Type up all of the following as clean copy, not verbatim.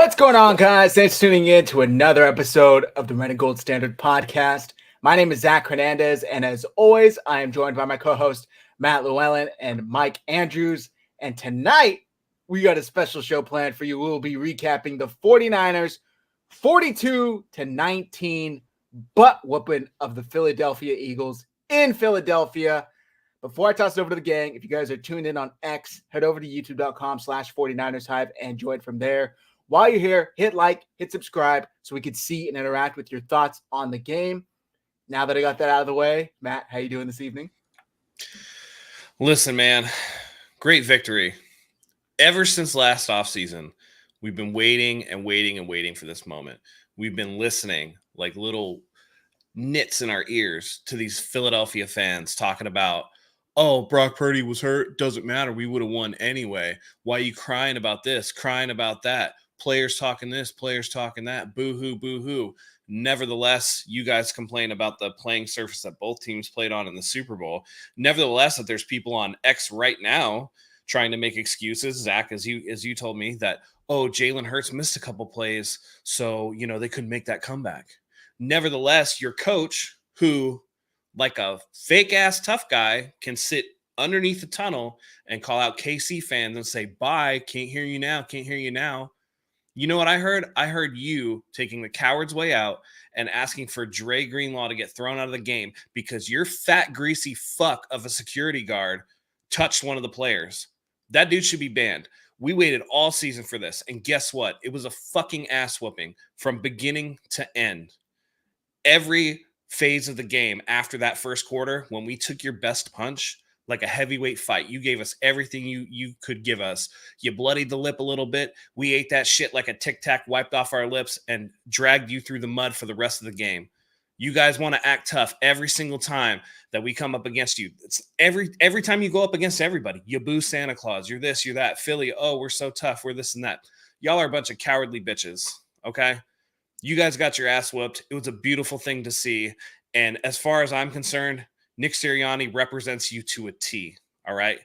What's going on, guys? Thanks for tuning in to another episode of the Red and Gold Standard Podcast. My name is Zach Hernandez, and as always, I am joined by my co-host Matt Llewellyn and Mike Andrews. And tonight, we got a special show planned for you. We'll be recapping the 49ers 42-19 butt whooping of the Philadelphia Eagles in Philadelphia. Before I toss it over to the gang, if you guys are tuned in on X, head over to youtube.com/49ers Hive and join from there. While you're here, hit like, hit subscribe so we can see and interact with your thoughts on the game. Now that I got that out of the way, Matt, how you doing this evening? Listen, man, great victory. Ever since last offseason, we've been waiting and waiting and waiting for this moment. We've been listening like little nits in our ears to these Philadelphia fans talking about, oh, Brock Purdy was hurt. Doesn't matter. We would have won anyway. Why are you crying about this, crying about that? Players talking this, players talking that. Boo-hoo, boo-hoo. Nevertheless, you guys complain about the playing surface that both teams played on in the Super Bowl. Nevertheless, that there's people on X right now trying to make excuses. Zach, as you told me that, oh, Jalen Hurts missed a couple plays, so, they couldn't make that comeback. Nevertheless, your coach, who, like a fake-ass tough guy, can sit underneath the tunnel and call out KC fans and say, bye, can't hear you now, can't hear you now. You know what I heard? I heard you taking the coward's way out and asking for Dre Greenlaw to get thrown out of the game because your fat, greasy fuck of a security guard touched one of the players. That dude should be banned. We waited all season for this, and guess what? It was a fucking ass whooping from beginning to end. Every phase of the game after that first quarter, when we took your best punch, like a heavyweight fight, you gave us everything you could give us. You bloodied the lip a little bit. We ate that shit like a Tic Tac, wiped off our lips, and dragged you through the mud for the rest of the game. You guys want to act tough every single time that we come up against you. It's every time you go up against everybody. You boo Santa Claus. You're this, you're that. Philly, oh, we're so tough. We're this and that. Y'all are a bunch of cowardly bitches, okay? You guys got your ass whooped. It was a beautiful thing to see. And as far as I'm concerned, Nick Sirianni represents you to a T, all right?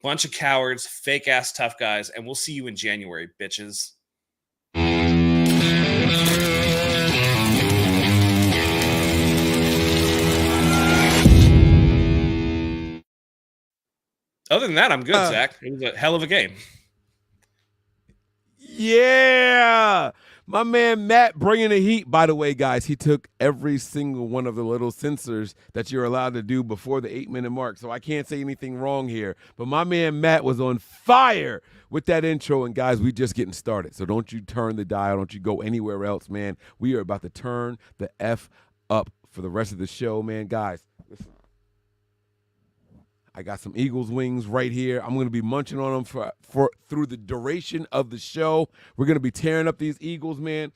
Bunch of cowards, fake-ass tough guys, and we'll see you in January, bitches. Other than that, I'm good, Zach. It was a hell of a game. Yeah! My man Matt bringing the heat. By the way, guys, he took every single one of the little censors that you're allowed to do before the 8-minute mark, so I can't say anything wrong here. But my man Matt was on fire with that intro, and guys, we just getting started. So don't you turn the dial. Don't you go anywhere else, man. We are about to turn the F up for the rest of the show, man. Guys, listen. I got some Eagles wings right here. I'm going to be munching on them for through the duration of the show. We're going to be tearing up these Eagles, man.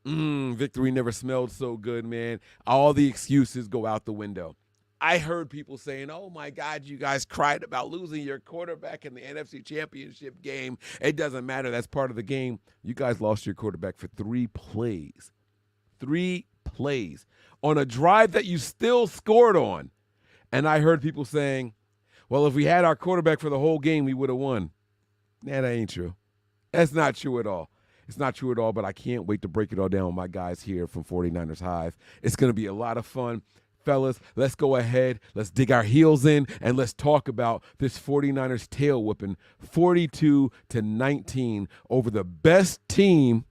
Victory never smelled so good, man. All the excuses go out the window. I heard people saying, oh, my God, you guys cried about losing your quarterback in the NFC Championship game. It doesn't matter. That's part of the game. You guys lost your quarterback for 3 plays. 3 plays on a drive that you still scored on. And I heard people saying, well, if we had our quarterback for the whole game, we would have won. Nah, that ain't true. That's not true at all. It's not true at all, but I can't wait to break it all down with my guys here from 49ers Hive. It's going to be a lot of fun. Fellas, let's go ahead. Let's dig our heels in, and let's talk about this 49ers tail whipping 42-19 over the best team,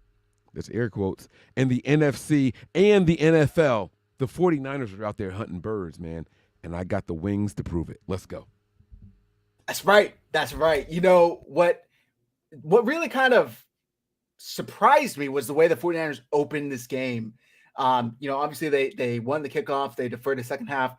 that's air quotes, in the NFC and the NFL. The 49ers are out there hunting birds, man, and I got the wings to prove it. Let's go. That's right. That's right. You know, what really kind of surprised me was the way the 49ers opened this game. Obviously they won the kickoff. They deferred the second half.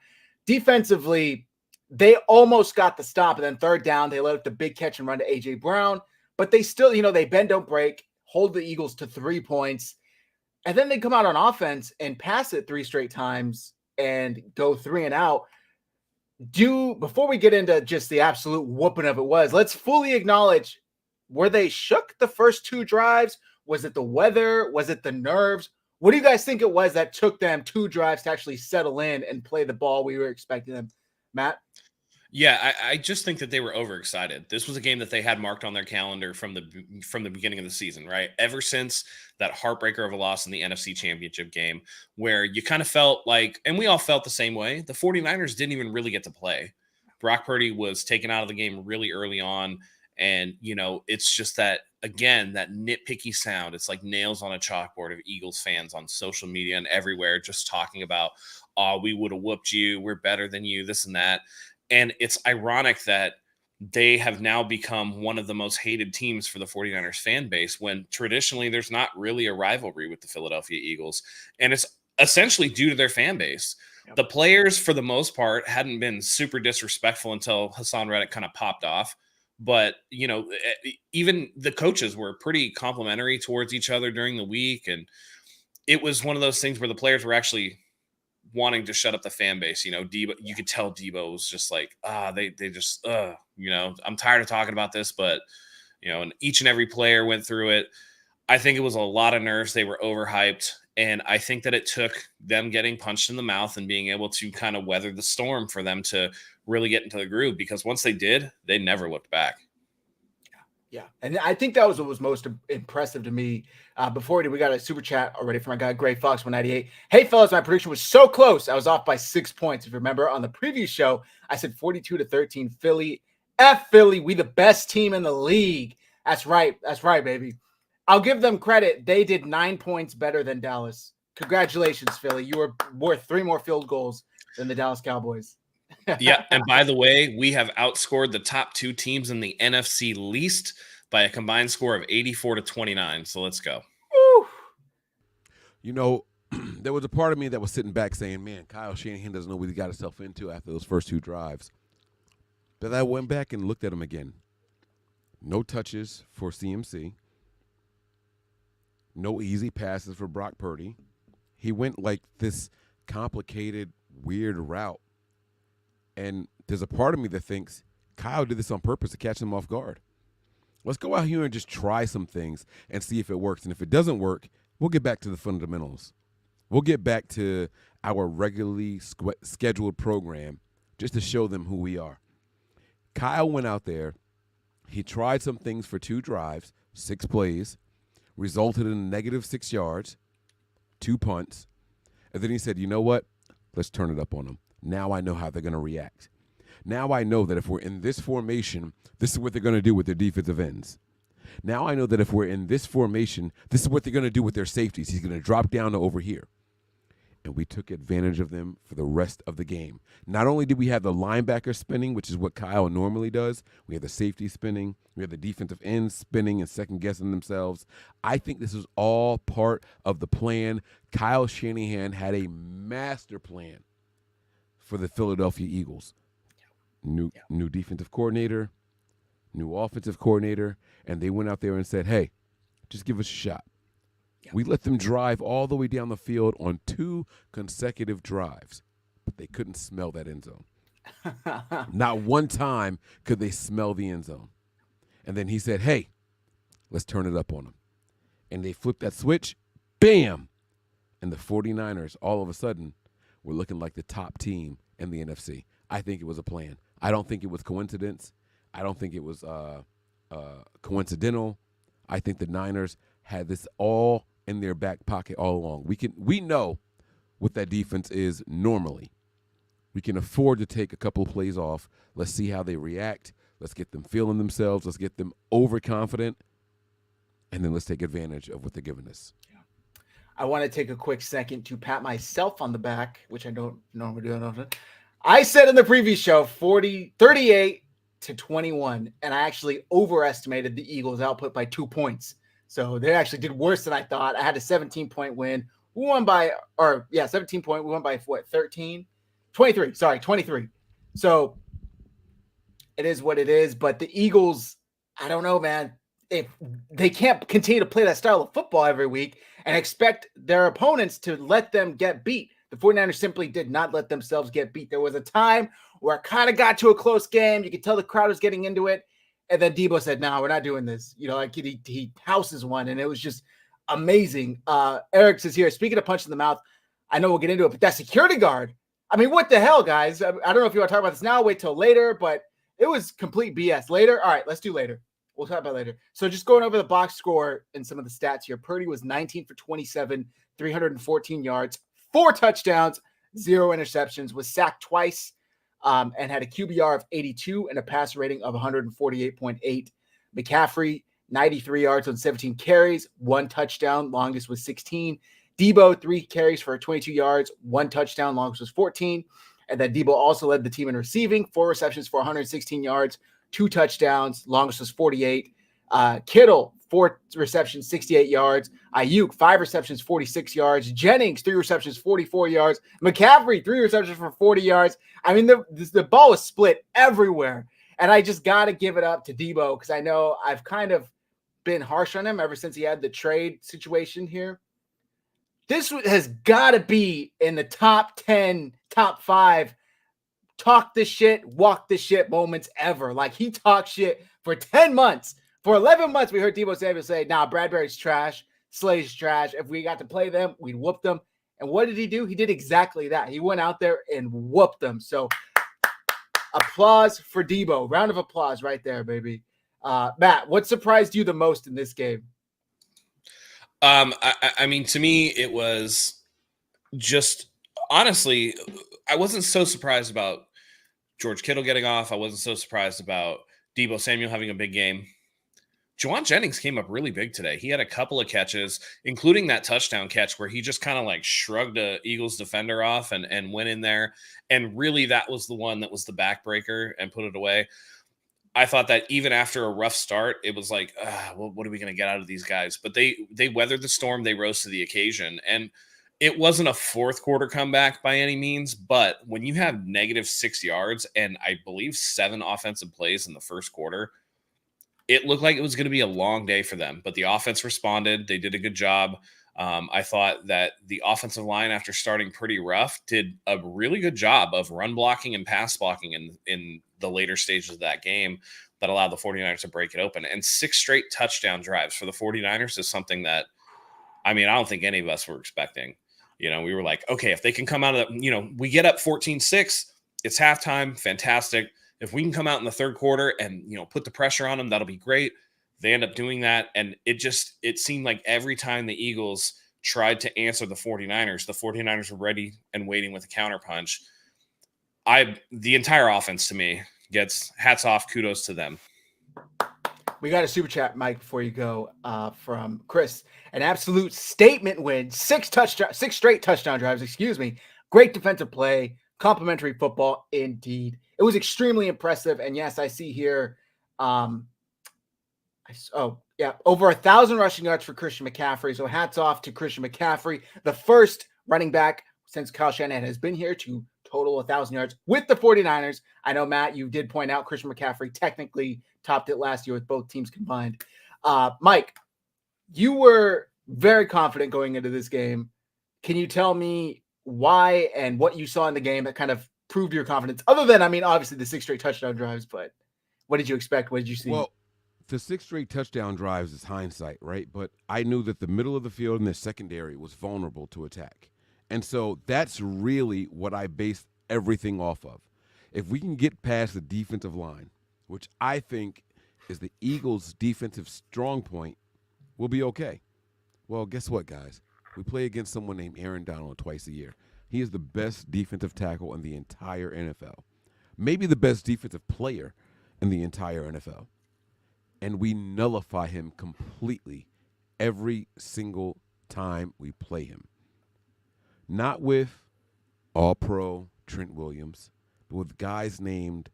Defensively, they almost got the stop. And then third down, they let up the big catch and run to A.J. Brown. But they still, they bend, don't break, hold the Eagles to 3 points. And then they come out on offense and pass it 3 straight times and go 3 and out. Before we get into just the absolute whooping of it let's fully acknowledge, were they shook the first 2 drives? Was it the weather? Was it the nerves? What do you guys think it was that took them 2 drives to actually settle in and play the ball we were expecting them? Matt? Yeah, I just think that they were overexcited. This was a game that they had marked on their calendar from the beginning of the season, right? Ever since that heartbreaker of a loss in the NFC Championship game, where you kind of felt like, and we all felt the same way, the 49ers didn't even really get to play. Brock Purdy was taken out of the game really early on. And, it's just that, again, that nitpicky sound. It's like nails on a chalkboard of Eagles fans on social media and everywhere just talking about, oh, we would have whooped you. We're better than you, this and that. And it's ironic that they have now become one of the most hated teams for the 49ers fan base when traditionally there's not really a rivalry with the Philadelphia Eagles. And it's essentially due to their fan base. Yep. The players, for the most part, hadn't been super disrespectful until Hassan Reddick kind of popped off. But, even the coaches were pretty complimentary towards each other during the week. And it was one of those things where the players were actually wanting to shut up the fan base. Debo, you could tell Debo was just like, they just, I'm tired of talking about this, but, and each and every player went through it. I think it was a lot of nerves. They were overhyped. And I think that it took them getting punched in the mouth and being able to kind of weather the storm for them to really get into the groove, because once they did, they never looked back. Yeah. And I think that was what was most impressive to me. Before we got a super chat already from my guy, Gray Fox 198. Hey, fellas, my prediction was so close. I was off by 6 points. If you remember on the previous show, I said 42-13 Philly. F Philly. We the best team in the league. That's right. That's right, baby. I'll give them credit. They did 9 points better than Dallas. Congratulations, Philly. You were worth 3 more field goals than the Dallas Cowboys. Yeah. And by the way, we have outscored the top 2 teams in the NFC least by a combined score of 84-29. So let's go. Woo. There was a part of me that was sitting back saying, man, Kyle Shanahan doesn't know what he got himself into after those first 2 drives. But I went back and looked at him again. No touches for CMC. No easy passes for Brock Purdy. He went like this complicated, weird route. And there's a part of me that thinks Kyle did this on purpose to catch them off guard. Let's go out here and just try some things and see if it works. And if it doesn't work, we'll get back to the fundamentals. We'll get back to our regularly scheduled program just to show them who we are. Kyle went out there. He tried some things for 2 drives, 6 plays, resulted in -6 yards, 2 punts. And then he said, you know what? Let's turn it up on them. Now I know how they're going to react. Now I know that if we're in this formation, this is what they're going to do with their defensive ends. Now I know that if we're in this formation, this is what they're going to do with their safeties. He's going to drop down to over here. And we took advantage of them for the rest of the game. Not only did we have the linebacker spinning, which is what Kyle normally does, we had the safety spinning, we had the defensive ends spinning and second-guessing themselves. I think this is all part of the plan. Kyle Shanahan had a master plan for the Philadelphia Eagles. New defensive coordinator, new offensive coordinator, and they went out there and said, hey, just give us a shot. We let them drive all the way down the field on 2 consecutive drives, but they couldn't smell that end zone. Not one time could they smell the end zone. And then he said, hey, let's turn it up on them. And they flipped that switch, bam! And the 49ers, all of a sudden, were looking like the top team in the NFC. I think it was a plan. I don't think it was coincidence. I don't think it was coincidental. I think the Niners had this all in their back pocket all along. We know what that defense is normally. We can afford to take a couple of plays off. Let's see how they react. Let's get them feeling themselves. Let's get them overconfident. And then let's take advantage of what they're giving us. I want to take a quick second to pat myself on the back, which I don't normally do. I said in the previous show, 38-21, and I actually overestimated the Eagles' output by 2 points. So they actually did worse than I thought. I had a 17-point win. We won by 17 point. We won by what, 13? 23. Sorry, 23. So it is what it is. But the Eagles, I don't know, man. If they can't continue to play that style of football every week and expect their opponents to let them get beat. The 49ers simply did not let themselves get beat. There was a time where it kind of got to a close game. You could tell the crowd was getting into it. And then Debo said, no, we're not doing this. Like he houses one, and it was just amazing. Eric says here, speaking of punch in the mouth, I know we'll get into it, but that security guard I mean, what the hell, guys? I don't know if you want to talk about this now, wait till later, but it was complete BS. Later? All right, let's do later. We'll talk about later. So just going over the box score and some of the stats here. Purdy was 19 for 27, 314 yards, 4 touchdowns, 0 interceptions, was sacked twice, and had a QBR of 82 and a passer rating of 148.8. McCaffrey, 93 yards on 17 carries, 1 touchdown, longest was 16. Debo, 3 carries for 22 yards, 1 touchdown, longest was 14. And then Debo also led the team in receiving, 4 receptions for 116 yards, 2 touchdowns, longest was 48. Kittle, 4 receptions, 68 yards. Ayuk, 5 receptions, 46 yards. Jennings, 3 receptions, 44 yards. McCaffrey, 3 receptions for 40 yards. I mean, the ball was split everywhere. And I just got to give it up to Debo because I know I've kind of been harsh on him ever since he had the trade situation here. This has got to be in the top 10, top 5 talk this shit, walk this shit moments ever. Like, he talked shit for 10 months. For 11 months, we heard Debo Samuel say, nah, Bradbury's trash, Slay's trash. If we got to play them, we'd whoop them. And what did he do? He did exactly that. He went out there and whooped them. So applause for Debo. Round of applause right there, baby. Matt, what surprised you the most in this game? I mean, to me, it was just, honestly, I wasn't so surprised about George Kittle getting off. I wasn't so surprised about Debo Samuel having a big game. Juwan Jennings came up really big today. He had a couple of catches, including that touchdown catch where he just kind of like shrugged a Eagles defender off and went in there. And really, that was the one that was the backbreaker and put it away. I thought that even after a rough start, it was like, well, what are we going to get out of these guys? But they weathered the storm. They rose to the occasion. And it wasn't a fourth quarter comeback by any means. But when you have -6 yards and I believe 7 offensive plays in the first quarter, it looked like it was going to be a long day for them. But the offense responded. They did a good job. I thought that the offensive line, after starting pretty rough, did a really good job of run blocking and pass blocking in the later stages of that game that allowed the 49ers to break it open. And 6 straight touchdown drives for the 49ers is something that, I mean, I don't think any of us were expecting. You know, we were like, okay, if they can come out of the, we get up 14-6, it's halftime, fantastic. If we can come out in the third quarter and, put the pressure on them, that'll be great. They end up doing that. And it seemed like every time the Eagles tried to answer the 49ers were ready and waiting with a counterpunch. The entire offense to me gets hats off, kudos to them. We got a super chat, Mike, before you go, from Chris. An absolute statement win, 6 straight touchdown drives, Great defensive play, complimentary football indeed. It was extremely impressive. And yes, I see here, over 1,000 rushing yards for Christian McCaffrey. So hats off to Christian McCaffrey, the first running back since Kyle Shanahan has been here to total 1,000 yards with the 49ers. I know, Matt, you did point out Christian McCaffrey technically topped it last year with both teams combined. Mike, you were very confident going into this game. Can you tell me why and what you saw in the game that kind of proved your confidence? Other than, I mean, obviously the 6 straight touchdown drives, but what did you expect? What did you see? Well, the 6 straight touchdown drives is hindsight, right? But I knew that the middle of the field and the secondary was vulnerable to attack. And so that's really what I based everything off of. If we can get past the defensive line, which I think is the Eagles' defensive strong point, we'll be okay. Well, guess what, guys? We play against someone named Aaron Donald twice a year. He is the best defensive tackle in the entire NFL. Maybe the best defensive player in the entire NFL. And we nullify him completely every single time we play him. Not with all-pro Trent Williams, but with guys named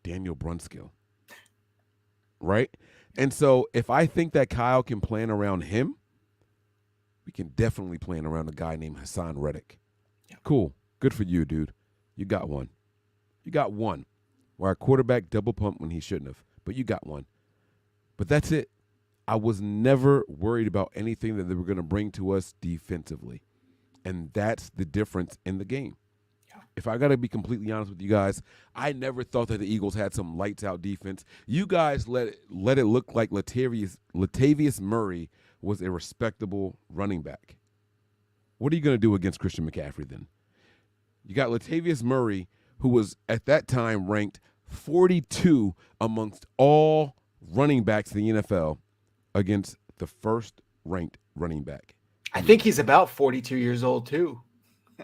Daniel Brunskill. Right? And so if I think that Kyle can plan around him, we can definitely plan around a guy named Hassan Reddick. Yeah. Cool. Good for you, dude. You got one. You got one. Where our quarterback double pumped when he shouldn't have. But you got one. But that's it. I was never worried about anything that they were going to bring to us defensively. And that's the difference in the game. Yeah. If I got to be completely honest with you guys, I never thought that the Eagles had some lights-out defense. You guys let it look like Latavius Murray was a respectable running back. What are you going to do against Christian McCaffrey then? You got Latavius Murray, who was at that time ranked 42 amongst all running backs in the NFL against the first ranked running back. I think he's about 42 years old too.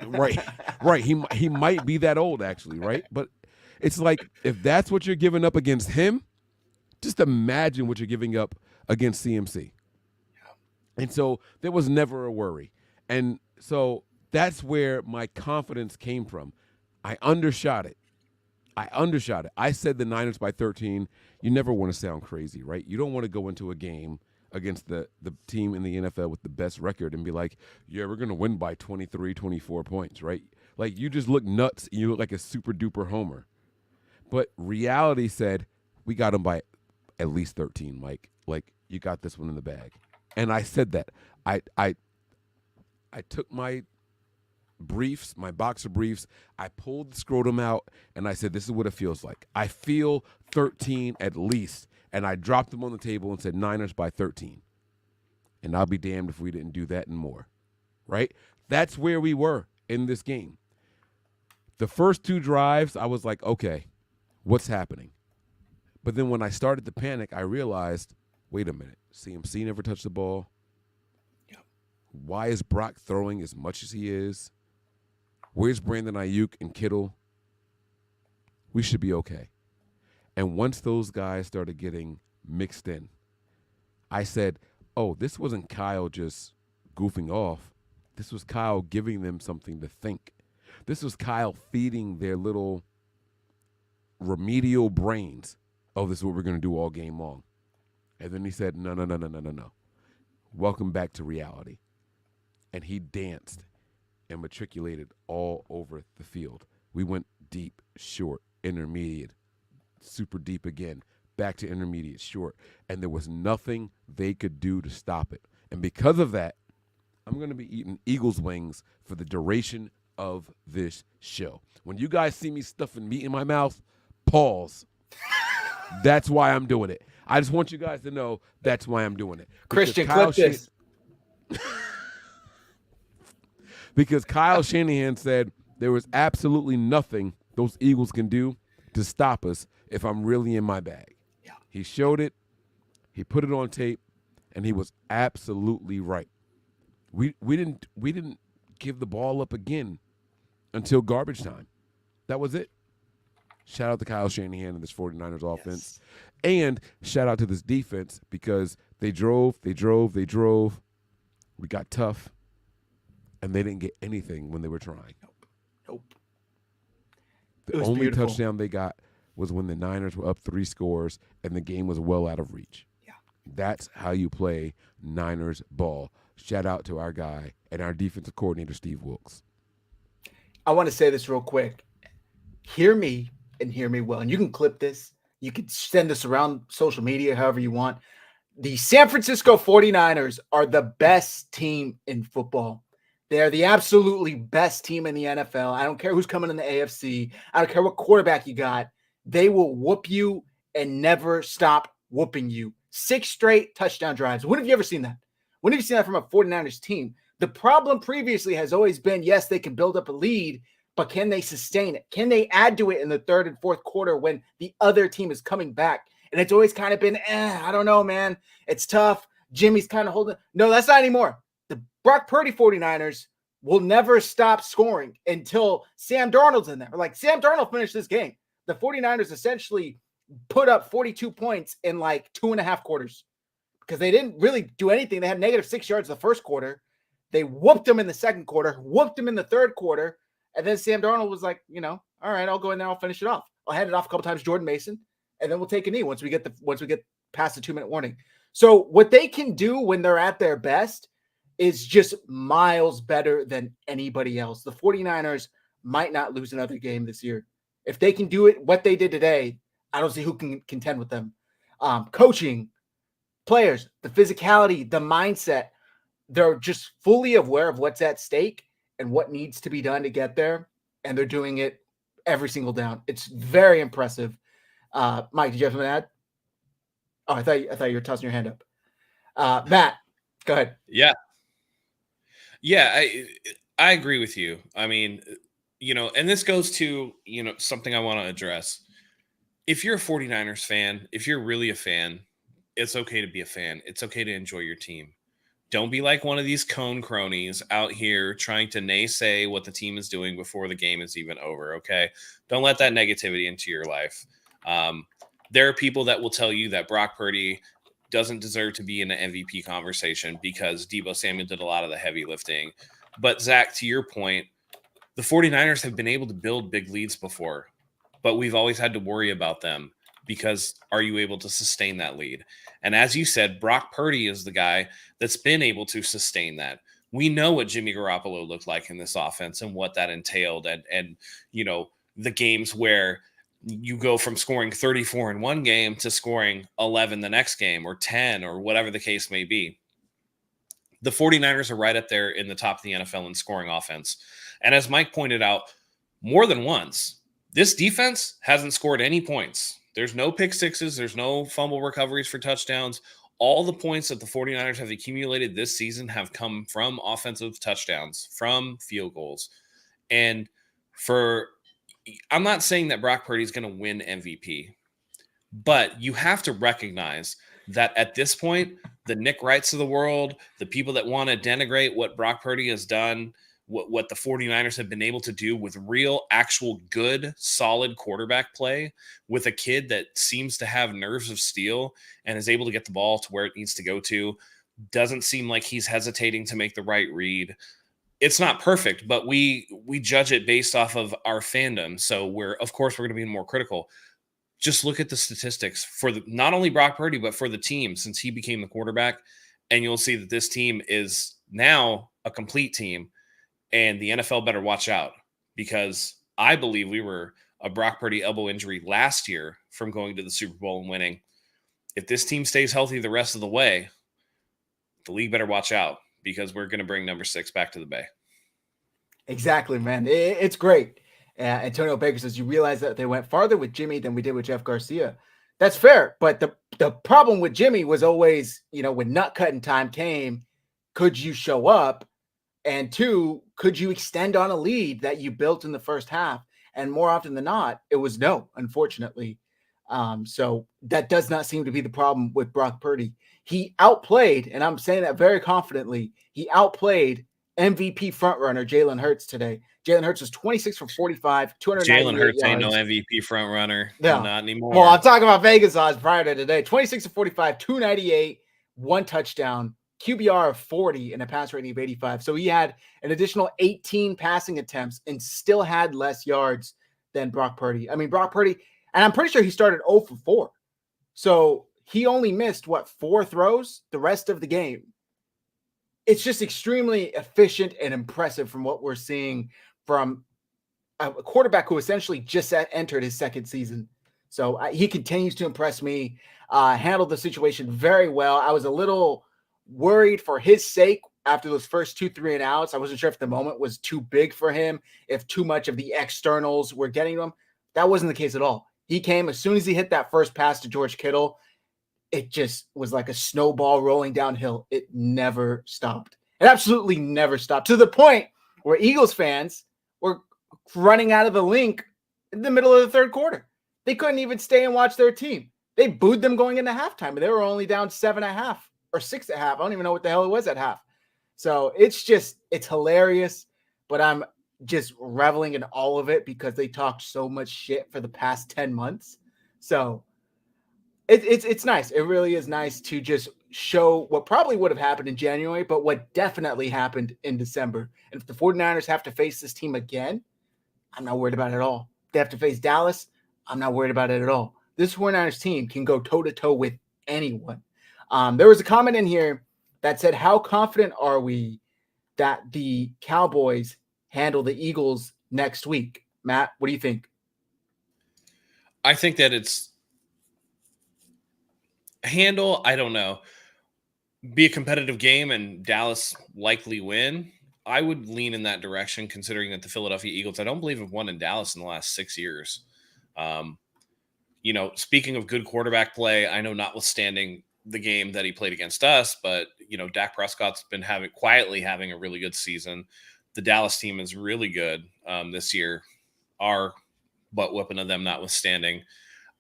Right. He might be that old actually, right? But it's like, if that's what you're giving up against him, just imagine what you're giving up against CMC. And so there was never a worry. And so that's where my confidence came from. I undershot it. I said the Niners by 13. You never want to sound crazy, right? You don't want to go into a game against the team in the NFL with the best record and be like, yeah, we're going to win by 23, 24 points, right? Like, you just look nuts. You look like a super duper homer. But reality said, we got them by at least 13, Mike. Like, you got this one in the bag. And I said that. I took my briefs, my boxer briefs, I pulled the scrotum out, and I said, this is what it feels like. I feel 13 at least. And I dropped them on the table and said, Niners by 13. And I'll be damned if we didn't do that and more, right? That's where we were in this game. The first two drives, I was like, okay, what's happening? But then when I started to panic, I realized, wait a minute, CMC never touched the ball. Yep. Why is Brock throwing as much as he is? Where's Brandon Ayuk and Kittle? We should be okay. And once those guys started getting mixed in, I said, oh, this wasn't Kyle just goofing off. This was Kyle giving them something to think. This was Kyle feeding their little remedial brains. Oh, this is what we're going to do all game long. And then he said, no. Welcome back to reality. And he danced and matriculated all over the field. We went deep, short, intermediate, super deep again, back to intermediate, short. And there was nothing they could do to stop it. And because of that, I'm going to be eating Eagles wings for the duration of this show. When you guys see me stuffing meat in my mouth, pause. That's why I'm doing it. I just want you guys to know that's why I'm doing it. Christian, clip this. Because Kyle Shanahan said there was absolutely nothing those Eagles can do to stop us if I'm really in my bag. Yeah. He showed it. He put it on tape, and he was absolutely right. We didn't give the ball up again until garbage time. That was it. Shout out to Kyle Shanahan and this 49ers offense. And shout out to this defense because they drove. We got tough. And they didn't get anything when they were trying. Nope. The only touchdown they got was when the Niners were up 3 scores and the game was well out of reach. Yeah. That's how you play Niners ball. Shout out to our guy and our defensive coordinator, Steve Wilkes. I want to say this real quick. Hear me and hear me well. And you can clip this. You can send this around social media however you want. The San Francisco 49ers are the best team in football. They're the absolutely best team in the NFL. I don't care who's coming in the AFC. I don't care what quarterback you got. They will whoop you and never stop whooping you. 6 straight touchdown drives. When have you ever seen that? When have you seen that from a 49ers team? The problem previously has always been, yes, they can build up a lead, but can they sustain it? Can they add to it in the third and fourth quarter when the other team is coming back? And it's always kind of been, I don't know, man. It's tough. Jimmy's kind of holding. No, that's not anymore. The Brock Purdy 49ers will never stop scoring until Sam Darnold's in there. Like, Sam Darnold finished this game. The 49ers essentially put up 42 points in like 2.5 quarters because they didn't really do anything. They had -6 yards the first quarter. They whooped them in the second quarter, whooped them in the third quarter. And then Sam Darnold was like, all right, I'll go in there. I'll finish it off. I'll hand it off a couple times, Jordan Mason, and then we'll take a knee once we get past the 2-minute warning. So what they can do when they're at their best is just miles better than anybody else. The 49ers might not lose another game this year. If they can do it, what they did today, I don't see who can contend with them. Coaching, players, the physicality, the mindset, they're just fully aware of what's at stake and what needs to be done to get there. And they're doing it every single down. It's very impressive. Mike, did you have something to add? Oh, I thought you were tossing your hand up. Matt, go ahead. Yeah, I agree with you. I mean, and this goes to, something I want to address. If you're a 49ers fan, if you're really a fan, it's okay to be a fan. It's okay to enjoy your team. Don't be like one of these cone cronies out here trying to naysay what the team is doing before the game is even over, okay? Don't let that negativity into your life. There are people that will tell you that Brock Purdy doesn't deserve to be in the MVP conversation because Deebo Samuel did a lot of the heavy lifting. But, Zach, to your point, the 49ers have been able to build big leads before, but we've always had to worry about them because are you able to sustain that lead? And as you said, Brock Purdy is the guy that's been able to sustain that. We know what Jimmy Garoppolo looked like in this offense and what that entailed. And the games where you go from scoring 34 in one game to scoring 11 the next game or 10 or whatever the case may be. The 49ers are right up there in the top of the NFL in scoring offense. And as Mike pointed out, more than once, this defense hasn't scored any points. There's no pick sixes. There's no fumble recoveries for touchdowns. All the points that the 49ers have accumulated this season have come from offensive touchdowns, from field goals. And I'm not saying that Brock Purdy is going to win MVP, but you have to recognize that at this point, the Nick Wrights of the world, the people that want to denigrate what Brock Purdy has done, what the 49ers have been able to do with real, actual, good, solid quarterback play with a kid that seems to have nerves of steel and is able to get the ball to where it needs to go to, doesn't seem like he's hesitating to make the right read. It's not perfect, but we judge it based off of our fandom. So we're going to be more critical. Just look at the statistics for not only Brock Purdy, but for the team since he became the quarterback. And you'll see that this team is now a complete team. And the NFL better watch out because I believe we were a Brock Purdy elbow injury last year from going to the Super Bowl and winning. If this team stays healthy the rest of the way, the league better watch out because we're going to bring number 6 back to the Bay. Exactly, man. It's great. Antonio Baker says, you realize that they went farther with Jimmy than we did with Jeff Garcia. That's fair. But the problem with Jimmy was always, when nut cutting time came, could you show up? And 2, could you extend on a lead that you built in the first half? And more often than not, it was no, unfortunately. So that does not seem to be the problem with Brock Purdy. He outplayed, and I'm saying that very confidently, he outplayed MVP frontrunner Jalen Hurts today. Jalen Hurts was 26 for 45, 298 Jalen Hurts yards. ain't no MVP frontrunner. No. Not anymore. Well, I'm talking about Vegas odds prior to today. 26 to 45, 298, 1 touchdown, QBR of 40, and a pass rating of 85. So he had an additional 18 passing attempts and still had less yards than Brock Purdy. I mean, Brock Purdy, and I'm pretty sure he started 0 for 4. So he only missed, 4 throws the rest of the game. It's just extremely efficient and impressive from what we're seeing from a quarterback who essentially just entered his second season. So he continues to impress me, handled the situation very well. I was a little worried for his sake after those first 2 3-and-outs. I wasn't sure if the moment was too big for him, if too much of the externals were getting to him. That wasn't the case at all. He came as soon as he hit that first pass to George Kittle. It just was like a snowball rolling downhill. It never stopped. It absolutely never stopped, to the point where Eagles fans were running out of the link in the middle of the third quarter. They couldn't even stay and watch their team. They booed them going into halftime, and they were only down 7.5 or 6.5. I don't even know what the hell it was at half. So it's hilarious, but I'm just reveling in all of it because they talked so much shit for the past 10 months. So it's nice. It really is nice to just show what probably would have happened in January, but what definitely happened in December. And if the 49ers have to face this team again, I'm not worried about it at all. If they have to face Dallas, I'm not worried about it at all. This 49ers team can go toe-to-toe with anyone. There was a comment in here that said, how confident are we that the Cowboys handle the Eagles next week? Matt, what do you think? I think that it's handle, I don't know, be a competitive game and Dallas likely win. I would lean in that direction, considering that the Philadelphia Eagles, I don't believe, have won in Dallas in the last 6 years. Speaking of good quarterback play, I know notwithstanding the game that he played against us, but Dak Prescott's been quietly having a really good season. the Dallas team is really good this year, our butt whipping of them notwithstanding.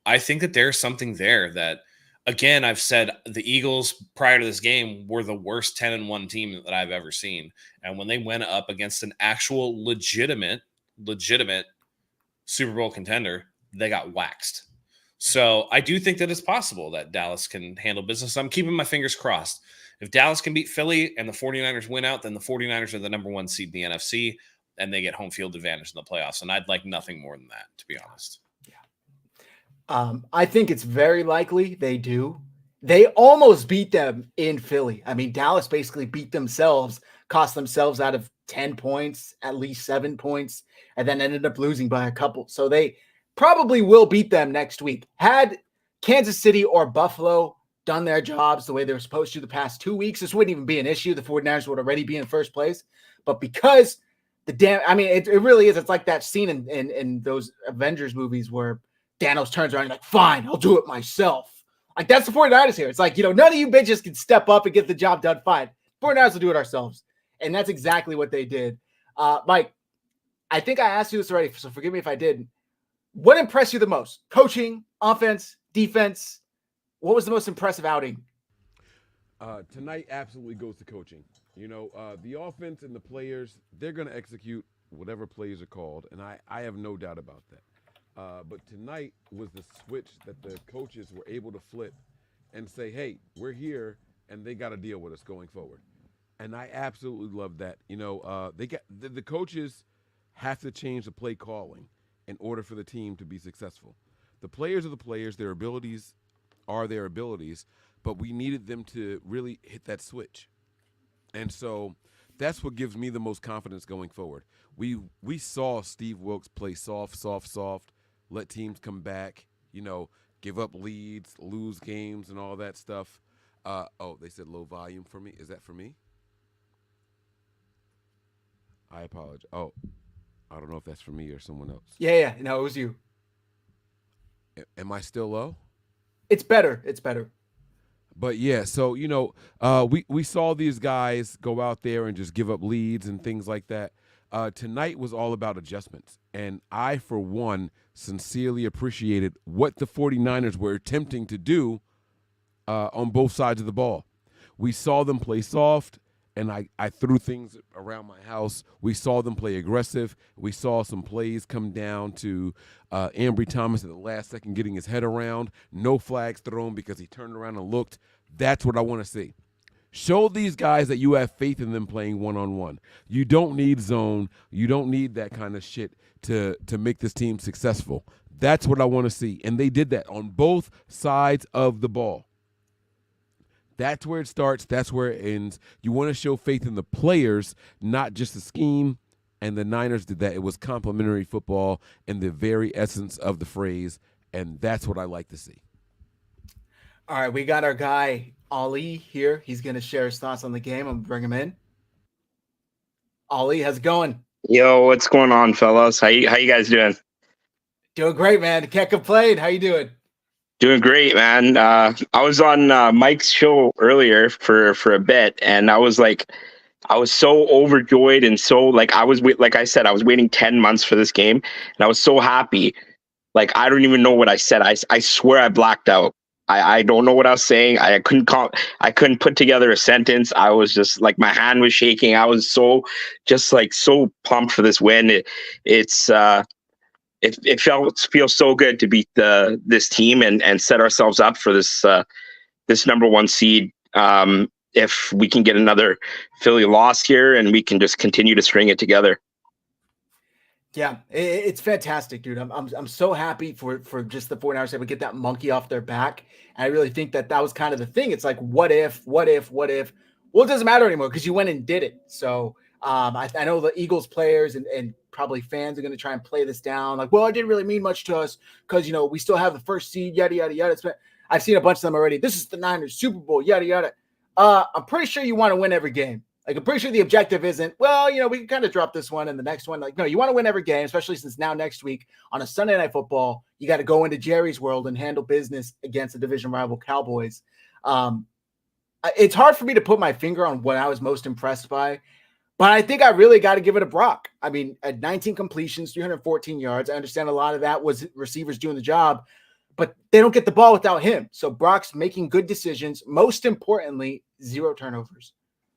I think that there's something there that, again, I've said the Eagles prior to this game were the worst 10-1 team that I've ever seen. And when they went up against an actual legitimate Super Bowl contender, they got waxed. So I do think that it's possible that Dallas can handle business. I'm keeping my fingers crossed. If Dallas can beat Philly and the 49ers win out, then the 49ers are the number 1 seed in the NFC, and they get home field advantage in the playoffs. And I'd like nothing more than that, to be honest. I think it's very likely they do. They almost beat them in Philly. I mean, Dallas basically beat themselves, cost themselves out of 10 points, at least 7 points, and then ended up losing by a couple. So they probably will beat them next week. Had Kansas City or Buffalo done their jobs the way they were supposed to the past 2 weeks, this wouldn't even be an issue. The 49ers would already be in first place. But because it really is. It's like that scene in those Avengers movies where Thanos turns around and like, fine, I'll do it myself. Like, that's the 49ers here. It's like, none of you bitches can step up and get the job done. Fine. 49ers will do it ourselves. And that's exactly what they did. Mike, I think I asked you this already, so forgive me if I didn't. What impressed you the most? Coaching, offense, defense? What was the most impressive outing? Tonight absolutely goes to coaching. The offense and the players, they're going to execute whatever plays are called, and I have no doubt about that. But tonight was the switch that the coaches were able to flip and say, hey, we're here, and they got to deal with us going forward. And I absolutely love that. The coaches have to change the play calling in order for the team to be successful. The players are the players. Their abilities are their abilities, but we needed them to really hit that switch. And so that's what gives me the most confidence going forward. We saw Steve Wilks play soft, let teams come back, give up leads, lose games, and all that stuff. They said low volume for me. Is that for me? I apologize. Oh, I don't know if that's for me or someone else. Yeah. No, it was you. Am I still low? It's better. But yeah, so we saw these guys go out there and just give up leads and things like that. Tonight was all about adjustments, and I, for one, sincerely appreciated what the 49ers were attempting to do on both sides of the ball. We saw them play soft, and I threw things around my house. We saw them play aggressive. We saw some plays come down to Ambry Thomas at the last second getting his head around. No flags thrown because he turned around and looked. That's what I want to see. Show these guys that you have faith in them playing one-on-one. You don't need zone. You don't need that kind of shit to make this team successful. That's what I want to see. And they did that on both sides of the ball. That's where it starts. That's where it ends. You want to show faith in the players, not just the scheme. And the Niners did that. It was complementary football in the very essence of the phrase. And that's what I like to see. All right, we got our guy Ali here. He's going to share his thoughts on the game. I'm going to bring him in. Ali, how's it going? Yo, what's going on, fellas? How you guys doing? Doing great, man. Can't complain. How you doing? Doing great, man. I was on Mike's show earlier for a bit, and I was so overjoyed and so like I said, I was waiting 10 months for this game, and I was so happy. Like, I don't even know what I said. I swear I blacked out. I don't know what I was saying. I couldn't put together a sentence. I was just like, my hand was shaking. I was so pumped for this win. It feels so good to beat this team and set ourselves up for this number 1 seed. If we can get another Philly loss here and we can just continue to string it together. Yeah, it's fantastic, dude. I'm so happy for just the 49ers able to get that monkey off their back. And I really think that was kind of the thing. It's like, what if? Well, it doesn't matter anymore because you went and did it. So I know the Eagles players and probably fans are going to try and play this down. Like, well, it didn't really mean much to us because, we still have the first seed, yada, yada, yada. I've seen a bunch of them already. This is the Niners Super Bowl, yada, yada. I'm pretty sure you want to win every game. Like, I'm pretty sure the objective isn't, well, we can kind of drop this one and the next one. Like, no, you want to win every game, especially since now next week on a Sunday Night Football, you got to go into Jerry's world and handle business against the division rival Cowboys. It's hard for me to put my finger on what I was most impressed by, But I think I really got to give it to Brock. I mean, at 19 completions, 314 yards. I understand a lot of that was receivers doing the job, but they don't get the ball without him. So Brock's making good decisions. Most importantly, 0 turnovers.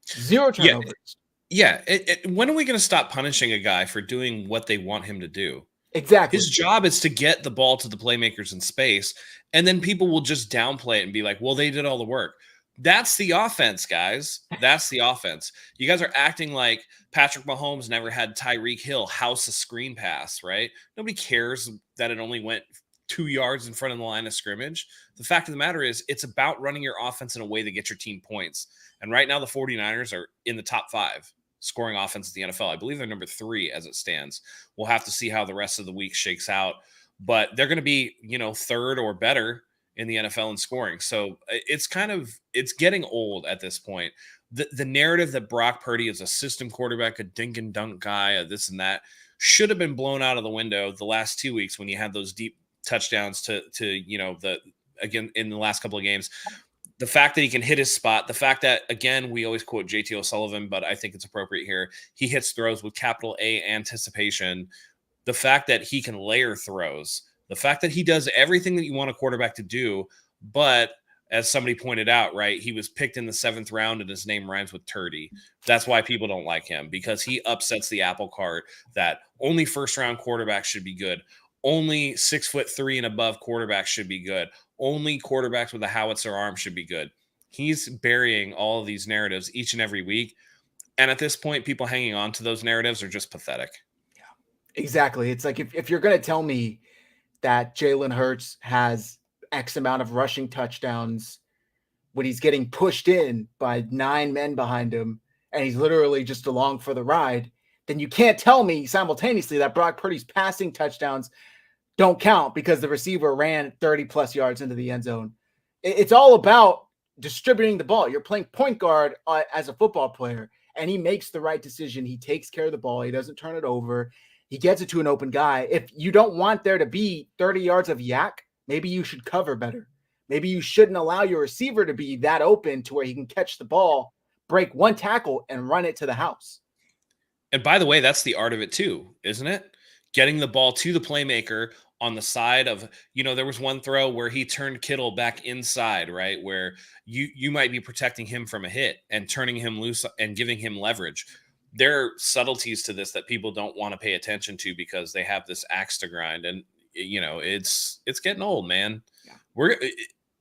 0 turnovers. Yeah. When are we going to stop punishing a guy for doing what they want him to do? Exactly. His job is to get the ball to the playmakers in space, and then people will just downplay it and be like, well, they did all the work. That's the offense, guys. That's the offense. You guys are acting like Patrick Mahomes never had Tyreek Hill house a screen pass, right? Nobody cares that it only went 2 yards in front of the line of scrimmage. The fact of the matter is it's about running your offense in a way that gets your team points. And right now the 49ers are in the top 5 scoring offense in the NFL. I believe they're number 3 as it stands. We'll have to see how the rest of the week shakes out, but they're going to be, 3rd or better in the NFL in scoring. So it's getting old at this point. The narrative that Brock Purdy is a system quarterback, a dink and dunk guy, a this and that should have been blown out of the window the last 2 weeks when you had those deep touchdowns to again in the last couple of games. The fact that he can hit his spot, the fact that, again, we always quote JT O'Sullivan, but I think it's appropriate here. He hits throws with capital A anticipation. The fact that he can layer throws, the fact that he does everything that you want a quarterback to do, but as somebody pointed out, right, he was picked in the 7th round and his name rhymes with Turdy. That's why people don't like him, because he upsets the apple cart that only first-round quarterbacks should be good. Only 6'3" and above quarterbacks should be good. Only quarterbacks with a howitzer arm should be good. He's burying all of these narratives each and every week. And at this point, people hanging on to those narratives are just pathetic. Yeah, exactly. It's like if you're going to tell me that Jalen Hurts has X amount of rushing touchdowns when he's getting pushed in by 9 men behind him and he's literally just along for the ride, then you can't tell me simultaneously that Brock Purdy's passing touchdowns don't count because the receiver ran 30 plus yards into the end zone. It's all about distributing the ball. You're playing point guard as a football player, and he makes the right decision. He takes care of the ball. He doesn't turn it over. He gets it to an open guy. If you don't want there to be 30 yards of yak, maybe you should cover better. Maybe you shouldn't allow your receiver to be that open to where he can catch the ball, break one tackle, and run it to the house. And by the way, that's the art of it too, isn't it? Getting the ball to the playmaker on the side of, there was one throw where he turned Kittle back inside, right? Where you might be protecting him from a hit and turning him loose and giving him leverage. There are subtleties to this that people don't want to pay attention to because they have this axe to grind. And, it's getting old, man. Yeah. We're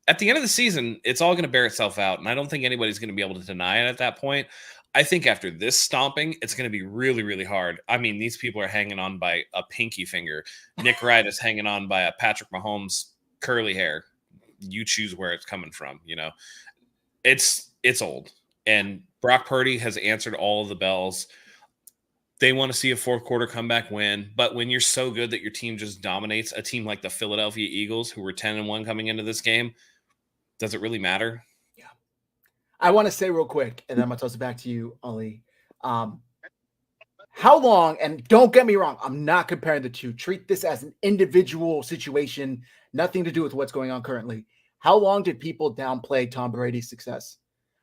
at the end of the season, it's all going to bear itself out. And I don't think anybody's going to be able to deny it at that point. I think after this stomping, it's going to be really, really hard. I mean, these people are hanging on by a pinky finger. Nick Wright is hanging on by a Patrick Mahomes curly hair. You choose where it's coming from. It's old. And Brock Purdy has answered all of the bells. They want to see a 4th quarter comeback win. But when you're so good that your team just dominates a team like the Philadelphia Eagles, who were 10-1 coming into this game, does it really matter? I want to say real quick, and then I'm going to toss it back to you, Ali. How long, and don't get me wrong, I'm not comparing the two. Treat this as an individual situation, nothing to do with what's going on currently. How long did people downplay Tom Brady's success?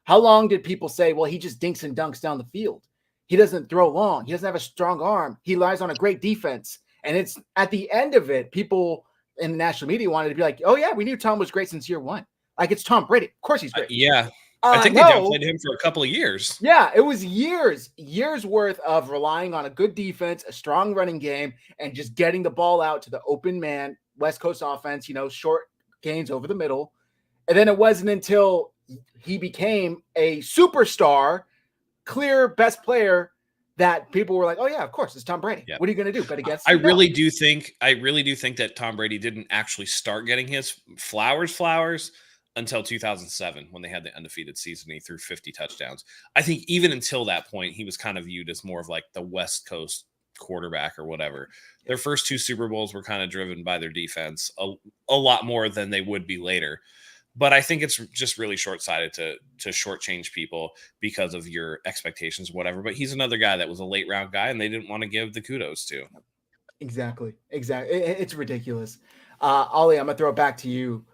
How long did people say, well, he just dinks and dunks down the field? He doesn't throw long. He doesn't have a strong arm. He relies on a great defense. And it's at the end of it, people in the national media wanted to be like, oh, yeah, we knew Tom was great since year 1. Like, it's Tom Brady. Of course he's great. Yeah. I think they downplayed him for a couple of years. Yeah, it was years worth of relying on a good defense, a strong running game, and just getting the ball out to the open man, West Coast offense, short gains over the middle. And then it wasn't until he became a superstar, clear best player, that people were like, oh yeah, of course, it's Tom Brady. Yeah. What are you going to do? Bet against him? I really do think that Tom Brady didn't actually start getting his flowers until 2007 when they had the undefeated season. He threw 50 touchdowns. I think even until that point, he was kind of viewed as more of like the West Coast quarterback or whatever. Their first 2 Super Bowls were kind of driven by their defense a lot more than they would be later. But I think it's just really short-sighted to shortchange people because of your expectations or whatever. But he's another guy that was a late round guy and they didn't want to give the kudos to. Exactly. It's ridiculous. Ollie, I'm going to throw it back to you.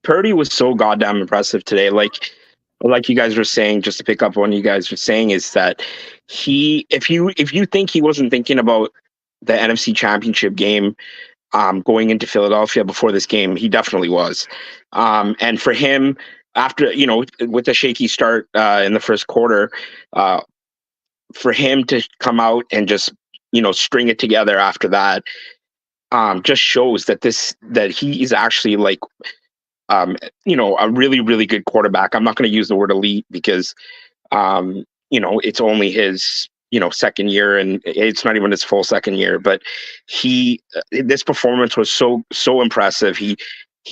Purdy was so goddamn impressive today. Like, like you guys were saying, just to pick up on you guys were saying, is that if you think he wasn't thinking about the NFC Championship game going into Philadelphia before this game, he definitely was. And for him, after with a shaky start in the first quarter, for him to come out and just string it together after that, just shows that he is actually like a really, really good quarterback. I'm not going to use the word elite because, it's only his, second year, and it's not even his full second year, but this performance was so impressive. He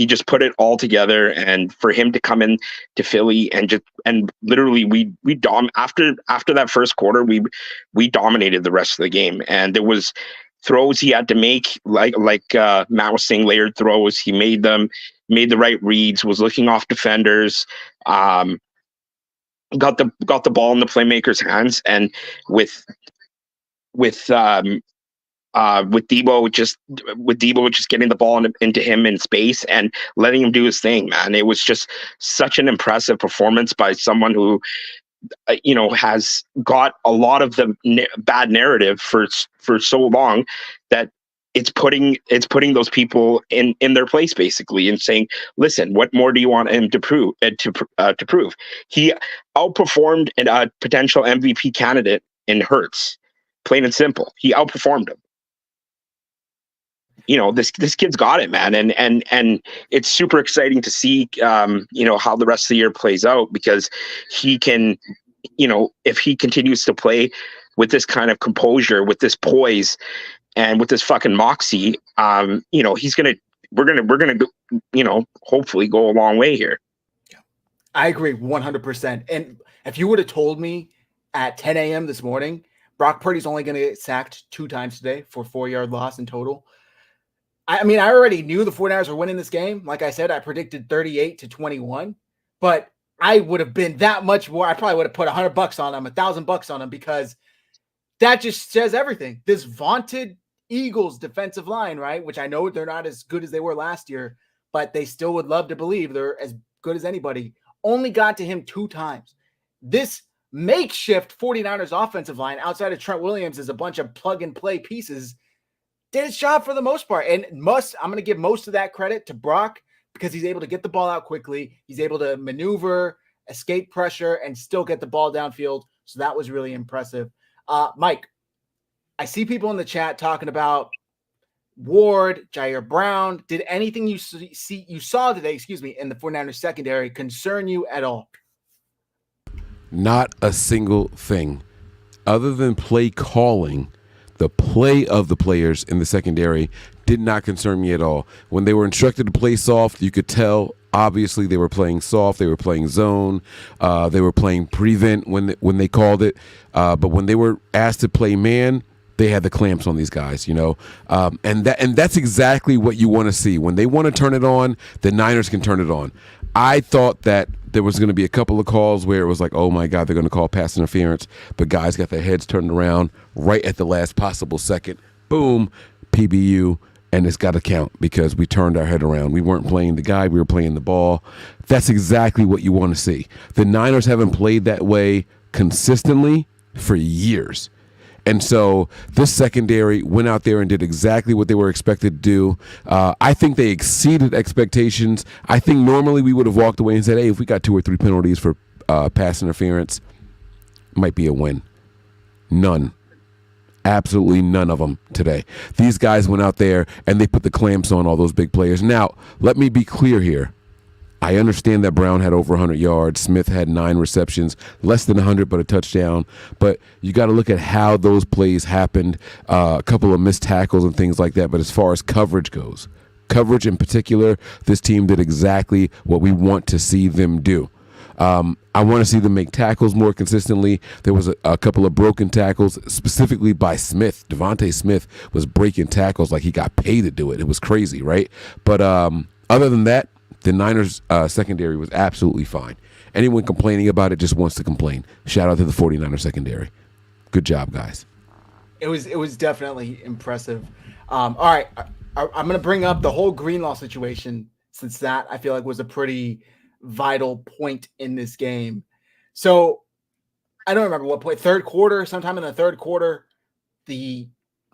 just put it all together, and for him to come in to Philly and literally after that first quarter, we dominated the rest of the game, and there was throws he had to make, like Matt was saying, layered throws. He made them, made the right reads, was looking off defenders, got the ball in the playmaker's hands, and with Debo just getting the ball into him in space and letting him do his thing, man. It was just such an impressive performance by someone who has got a lot of the bad narrative for so long that it's putting those people in their place, basically, and saying, listen, what more do you want him to prove? He outperformed a potential MVP candidate in Hurts, plain and simple. He outperformed him. This kid's got it, man, and it's super exciting to see how the rest of the year plays out, because he can, if he continues to play with this kind of composure, with this poise, and with this fucking moxie, we're gonna hopefully go a long way here. I agree 100%. And if you would have told me at 10 a.m. this morning, Brock Purdy's only going to get sacked 2 times today for 4-yard loss in total, I mean, I already knew the 49ers were winning this game. Like I said, I predicted 38-21, but I would have been that much more. I probably would have put $100 on them, $1,000 on them, because that just says everything. This vaunted Eagles defensive line, right? Which I know they're not as good as they were last year, but they still would love to believe they're as good as anybody. Only got to him 2 times. This makeshift 49ers offensive line outside of Trent Williams is a bunch of plug and play pieces. Did its job for the most part. And I'm going to give most of that credit to Brock, because he's able to get the ball out quickly. He's able to maneuver, escape pressure, and still get the ball downfield. So that was really impressive. Mike, I see people in the chat talking about Ward, Jair Brown. Did anything you saw today, in the 49ers secondary concern you at all? Not a single thing. Other than play calling, the play of the players in the secondary did not concern me at all. When they were instructed to play soft, you could tell, obviously, they were playing soft. They were playing zone. They were playing prevent when they called it. But when they were asked to play man, they had the clamps on these guys, and that's exactly what you want to see. When they want to turn it on, the Niners can turn it on. I thought that there was going to be a couple of calls where it was like, oh my God, they're going to call pass interference, but guys got their heads turned around right at the last possible second. Boom, PBU, and it's got to count because we turned our head around. We weren't playing the guy, we were playing the ball. That's exactly what you want to see. The Niners haven't played that way consistently for years. And so this secondary went out there and did exactly what they were expected to do. I think they exceeded expectations. I think normally we would have walked away and said, hey, if we got 2 or 3 penalties for pass interference, might be a win. None. Absolutely none of them today. These guys went out there and they put the clamps on all those big players. Now, let me be clear here. I understand that Brown had over 100 yards. Smith had 9 receptions, less than 100, but a touchdown. But you got to look at how those plays happened, a couple of missed tackles and things like that. But as far as coverage goes, coverage in particular, this team did exactly what we want to see them do. I want to see them make tackles more consistently. There was a couple of broken tackles, specifically by Smith. Devontae Smith was breaking tackles like he got paid to do it. It was crazy, right? But other than that, the Niners secondary was absolutely fine. Anyone complaining about it just wants to complain. Shout out to the 49ers secondary. Good job, guys. It was definitely impressive. All right, I'm going to bring up the whole Greenlaw situation, since that I feel like was a pretty vital point in this game. So I don't remember what point, third quarter, sometime in the third quarter, the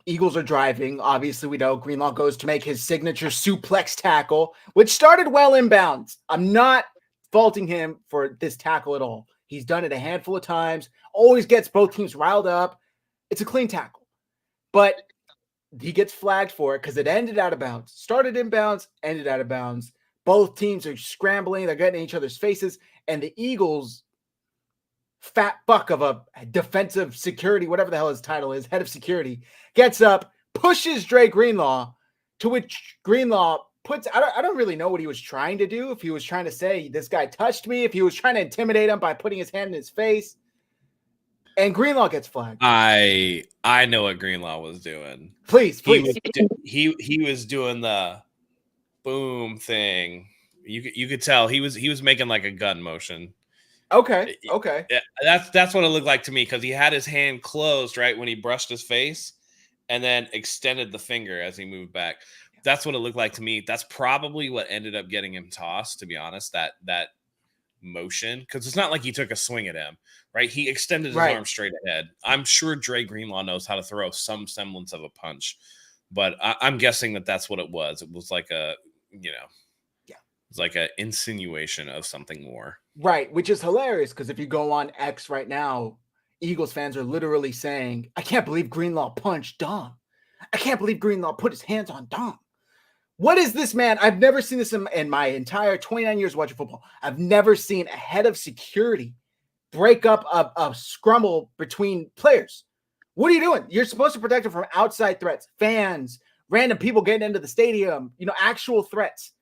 Eagles are driving. Obviously, we know Greenlaw goes to make his signature suplex tackle, which started well inbounds. I'm not faulting him for this tackle at all. He's done it a handful of times, always gets both teams riled up. It's a clean tackle. But he gets flagged for it because it ended out of bounds. Started inbounds, ended out of bounds. Both teams are scrambling. They're getting in each other's faces. And the Eagles, fat fuck of a defensive security, whatever the hell his title is, head of security, gets up, pushes Dre Greenlaw, to which Greenlaw puts, I don't really know what he was trying to do. If he was trying to say, this guy touched me, if he was trying to intimidate him by putting his hand in his face. And Greenlaw gets flagged. I know what Greenlaw was doing. Please. He was doing the boom thing. You could tell he was making like a gun motion. Okay. Yeah, that's what it looked like to me, because he had his hand closed right when he brushed his face, and then extended the finger as he moved back. That's what it looked like to me. That's probably what ended up getting him tossed, to be honest. That motion, because it's not like he took a swing at him, right? He extended his arm straight ahead. I'm sure Dre Greenlaw knows how to throw some semblance of a punch, but I'm guessing that's what it was. It was like a, it's like an insinuation of something more. Right, which is hilarious, because if you go on X right now, Eagles fans are literally saying, I can't believe Greenlaw punched Dom. I can't believe Greenlaw put his hands on Dom. What is this, man? I've never seen this in my entire 29 years watching football. I've never seen a head of security break up a scrumble between players. What are you doing? You're supposed to protect them from outside threats, fans, random people getting into the stadium, actual threats.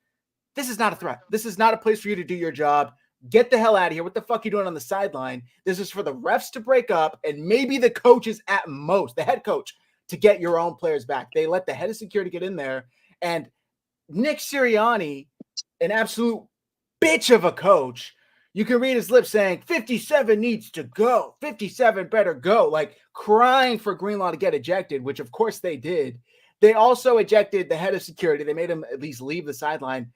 This is not a threat. This is not a place for you to do your job. Get the hell out of here. What the fuck are you doing on the sideline? This is for the refs to break up, and maybe the coaches at most, the head coach, to get your own players back. They let the head of security get in there, and Nick Sirianni, an absolute bitch of a coach, you can read his lips saying 57 needs to go. 57 better go. Like crying for Greenlaw to get ejected, which of course they did. They also ejected the head of security. They made him at least leave the sideline.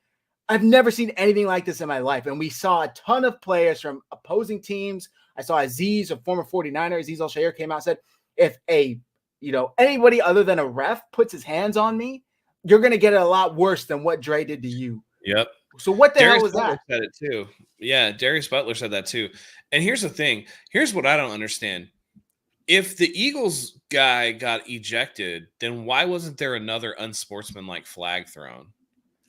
I've never seen anything like this in my life. And we saw a ton of players from opposing teams. I saw Aziz, a former 49er, Aziz Al-Shair, came out and said, if anybody other than a ref puts his hands on me, you're going to get it a lot worse than what Dre did to you. Yep. So what the Darius hell was Butler that? said it too. Yeah, Darius Butler said that too. And here's the thing. Here's what I don't understand. If the Eagles guy got ejected, then why wasn't there another unsportsmanlike flag thrown?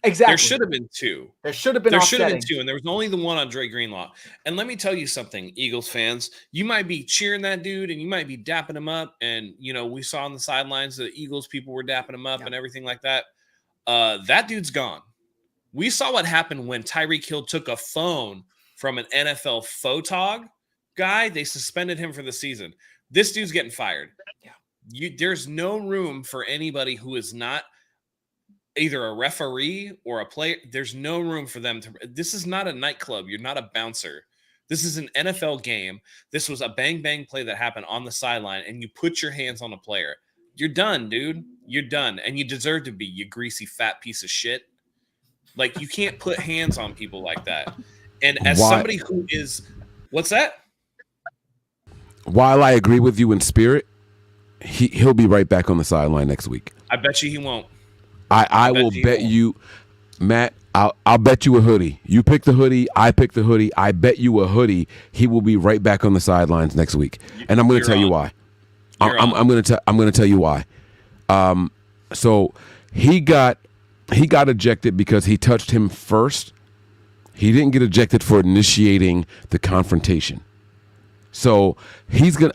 Exactly. There should have been two. There should have been two, and there was only the one on Dre Greenlaw. And let me tell you something, Eagles fans. You might be cheering that dude, and you might be dapping him up. And, we saw on the sidelines the Eagles people were dapping him up and everything like that. That dude's gone. We saw what happened when Tyreek Hill took a phone from an NFL photog guy. They suspended him for the season. This dude's getting fired. Yeah. There's no room for anybody who is not either a referee or a player. There's no room for them to. This is not a nightclub. You're not a bouncer. This is an NFL game. This was a bang bang play that happened on the sideline, and you put your hands on a player. You're done, dude. You're done, and you deserve to be, you greasy fat piece of shit. Like, you can't put hands on people like that. And as somebody who is, what's that? While I agree with you in spirit, he'll be right back on the sideline next week. I bet you he won't. I will bet you, Matt, I'll bet you a hoodie. You pick the hoodie, I pick the hoodie. I bet you a hoodie. He will be right back on the sidelines next week, and I'm going to tell you why. I'm going to tell you why. So he got ejected because he touched him first. He didn't get ejected for initiating the confrontation. So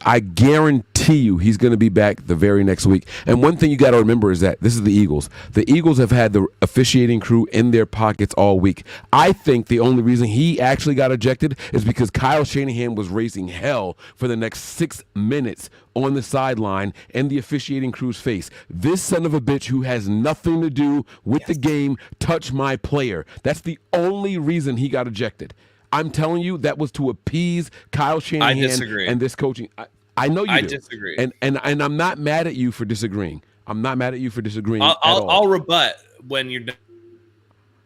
I guarantee you he's going to be back the very next week. And one thing you got to remember is that this is the Eagles. The Eagles have had the officiating crew in their pockets all week. I think the only reason he actually got ejected is because Kyle Shanahan was raising hell for the next 6 minutes on the sideline in the officiating crew's face. This son of a bitch who has nothing to do with the game touched my player. That's the only reason he got ejected. I'm telling you, that was to appease Kyle Shanahan and this coaching. I know you do. I disagree. And I'm not mad at you for disagreeing. I'm not mad at you for disagreeing. I'll rebut when you're done.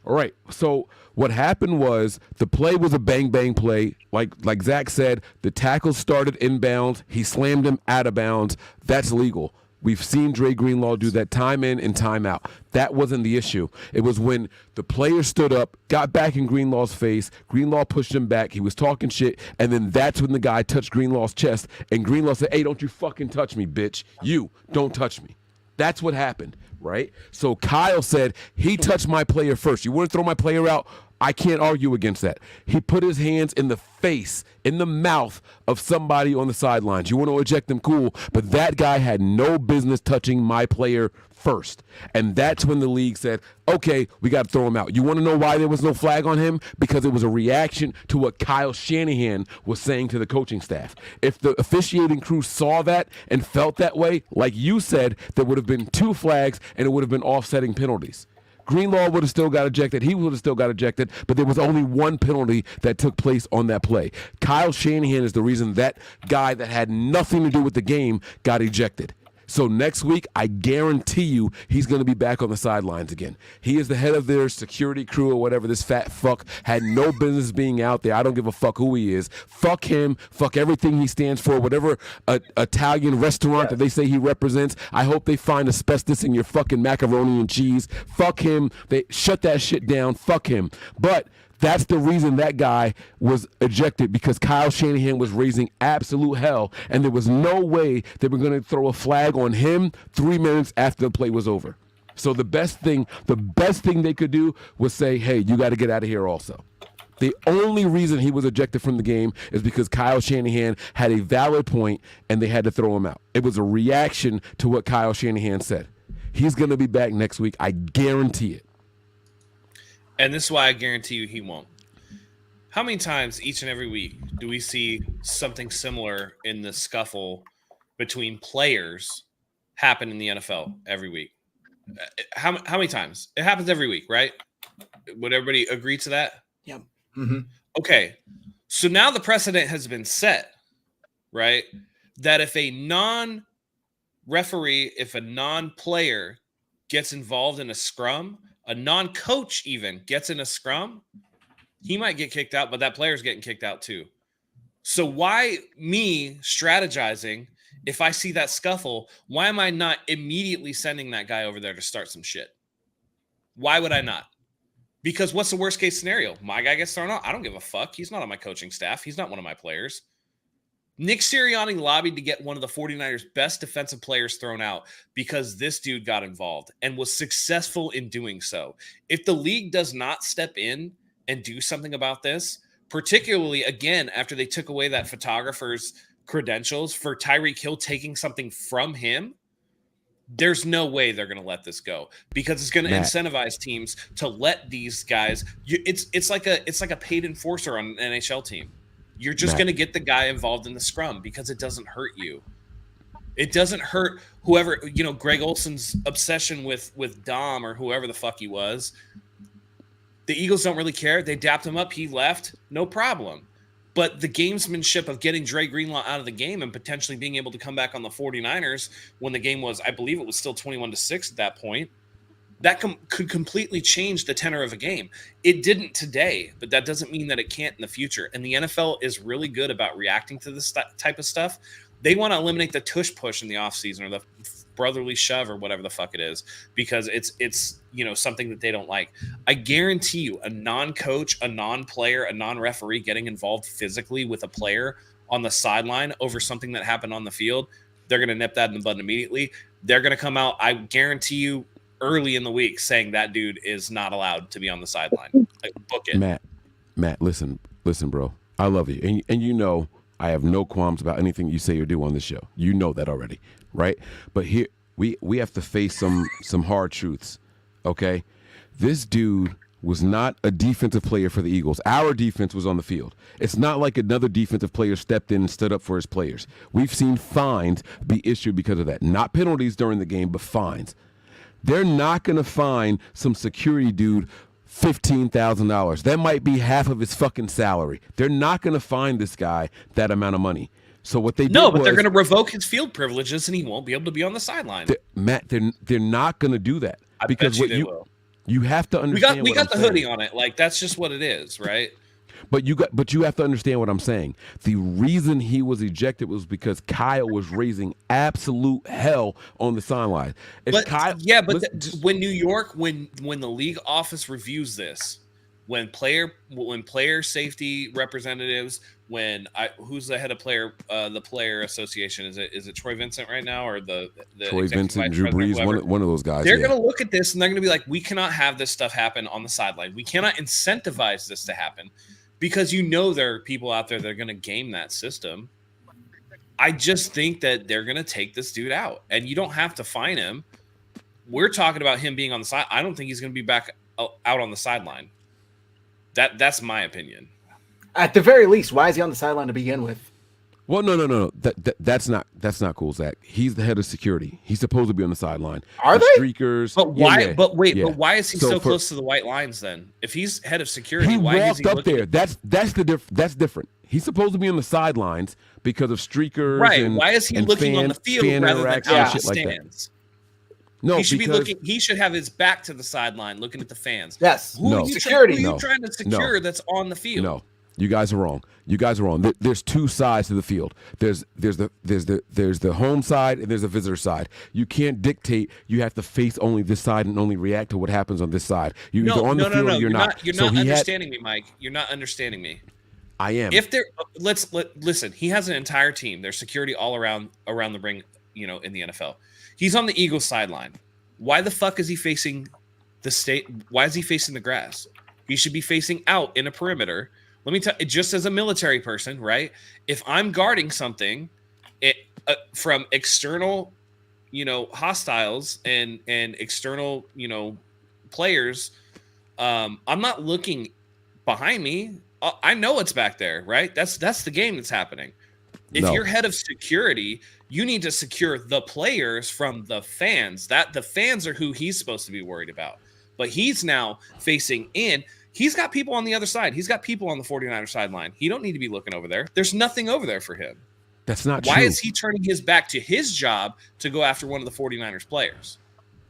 All right. So what happened was the play was a bang bang play. Like Zach said, the tackle started inbounds. He slammed him out of bounds. That's legal. We've seen Dre Greenlaw do that time in and time out. That wasn't the issue. It was when the player stood up, got back in Greenlaw's face. Greenlaw pushed him back. He was talking shit. And then that's when the guy touched Greenlaw's chest. And Greenlaw said, hey, don't you fucking touch me, bitch. You, don't touch me. That's what happened, right? So Kyle said, he touched my player first. You want to throw my player out? I can't argue against that. He put his hands in the face, in the mouth of somebody on the sidelines. You want to eject him, cool, but that guy had no business touching my player first. And that's when the league said, okay, we got to throw him out. You want to know why there was no flag on him? Because it was a reaction to what Kyle Shanahan was saying to the coaching staff. If the officiating crew saw that and felt that way, like you said, there would have been 2 flags and it would have been offsetting penalties. Greenlaw would have still got ejected. He would have still got ejected, but there was only 1 penalty that took place on that play. Kyle Shanahan is the reason that guy that had nothing to do with the game got ejected. So next week, I guarantee you he's going to be back on the sidelines again. He is the head of their security crew or whatever. This fat fuck had no business being out there. I don't give a fuck who he is. Fuck him. Fuck everything he stands for. Whatever Italian restaurant that they say he represents, I hope they find asbestos in your fucking macaroni and cheese. Fuck him. They shut that shit down. Fuck him. But that's the reason that guy was ejected, because Kyle Shanahan was raising absolute hell, and there was no way they were going to throw a flag on him 3 minutes after the play was over. So the best thing they could do was say, hey, you got to get out of here also. The only reason he was ejected from the game is because Kyle Shanahan had a valid point and they had to throw him out. It was a reaction to what Kyle Shanahan said. He's going to be back next week. I guarantee it. And this is why I guarantee you he won't. How many times each and every week do we see something similar in the scuffle between players happen in the NFL every week? How many times? It happens every week, right? Would everybody agree to that? Yeah. Mm-hmm. Okay. So now the precedent has been set, right? That if a non-referee, if a non-player gets involved in a scrum, a non-coach even gets in a scrum, he might get kicked out, but that player's getting kicked out too. So why me strategizing, if I see that scuffle, why am I not immediately sending that guy over there to start some shit? Why would I not? Because what's the worst case scenario? My guy gets thrown out. I don't give a fuck. He's not on my coaching staff. He's not one of my players. Nick Sirianni lobbied to get one of the 49ers' best defensive players thrown out because this dude got involved and was successful in doing so. If the league does not step in and do something about this, particularly, again, after they took away that photographer's credentials for Tyreek Hill taking something from him, there's no way they're going to let this go, because it's going to incentivize teams to let these guys. It's like a paid enforcer on an NHL team. You're just going to get the guy involved in the scrum because it doesn't hurt you. It doesn't hurt whoever, Greg Olson's obsession with Dom or whoever the fuck he was. The Eagles don't really care. They dapped him up. He left. No problem. But the gamesmanship of getting Dre Greenlaw out of the game and potentially being able to come back on the 49ers when the game was, I believe it was still 21-6 at that point, that could completely change the tenor of a game. It didn't today, but that doesn't mean that it can't in the future. And the NFL is really good about reacting to this type of stuff. They want to eliminate the tush push in the offseason or the brotherly shove or whatever the fuck it is, because it's something that they don't like. I guarantee you a non-coach, a non-player, a non-referee getting involved physically with a player on the sideline over something that happened on the field, they're going to nip that in the bud immediately. They're going to come out, I guarantee you, early in the week saying that dude is not allowed to be on the sideline. Like, book it. Matt, listen, bro. I love you. And I have no qualms about anything you say or do on this show. You know that already, right? But here we have to face some hard truths, okay? This dude was not a defensive player for the Eagles. Our defense was on the field. It's not like another defensive player stepped in and stood up for his players. We've seen fines be issued because of that. Not penalties during the game, but fines. They're not going to fine some security dude $15,000. That might be half of his fucking salary. They're not going to fine this guy that amount of money. So what they they're going to revoke his field privileges and he won't be able to be on the sideline. Matt, they're not going to do that, because what you will. You have to understand. We got the hoodie on it. Like that's just what it is, right? But you have to understand what I'm saying. The reason he was ejected was because Kyle was raising absolute hell on the sideline. When New York, when the league office reviews this, when player safety representatives, who's the head of the player association? Is it Troy Vincent right now, or the Troy Vincent, Drew Brees, one of those guys? They're going to look at this and they're going to be like, we cannot have this stuff happen on the sideline. We cannot incentivize this to happen. Because there are people out there that are going to game that system. I just think that they're going to take this dude out. And you don't have to fine him. We're talking about him being on the side. I don't think he's going to be back out on the sideline. That's my opinion. At the very least, why is he on the sideline to begin with? Well, no. That's not cool, Zach. He's the head of security. He's supposed to be on the sideline. Are they? Streakers. But why? Yeah. But why is he so close to the white lines then? If he's head of security, why is he up there? That's different. He's supposed to be on the sidelines because of streakers. Right. Why is he looking on the field rather than out the stands? No, he should be looking. He should have his back to the sideline, looking at the fans. Yes. Who are you trying to secure that's on the field? No. You guys are wrong. There's two sides to the field. There's the home side and there's a visitor side. You can't dictate. You have to face only this side and only react to what happens on this side. You're either on the field or you're not. You're not understanding me, Mike. You're not understanding me. I am. Listen. He has an entire team. There's security all around the ring. In the NFL, he's on the Eagles sideline. Why the fuck is he facing the state? Why is he facing the grass? He should be facing out in a perimeter. Let me tell you, just as a military person, right? If I'm guarding something from external, hostiles and external, players, I'm not looking behind me. I know it's back there, right? That's the game that's happening. If you're head of security, you need to secure the players from the fans. The fans are who he's supposed to be worried about. But he's now facing in. He's got people on the other side. He's got people on the 49ers sideline. He don't need to be looking over there. There's nothing over there for him. That's not true. Why is he turning his back to his job to go after one of the 49ers players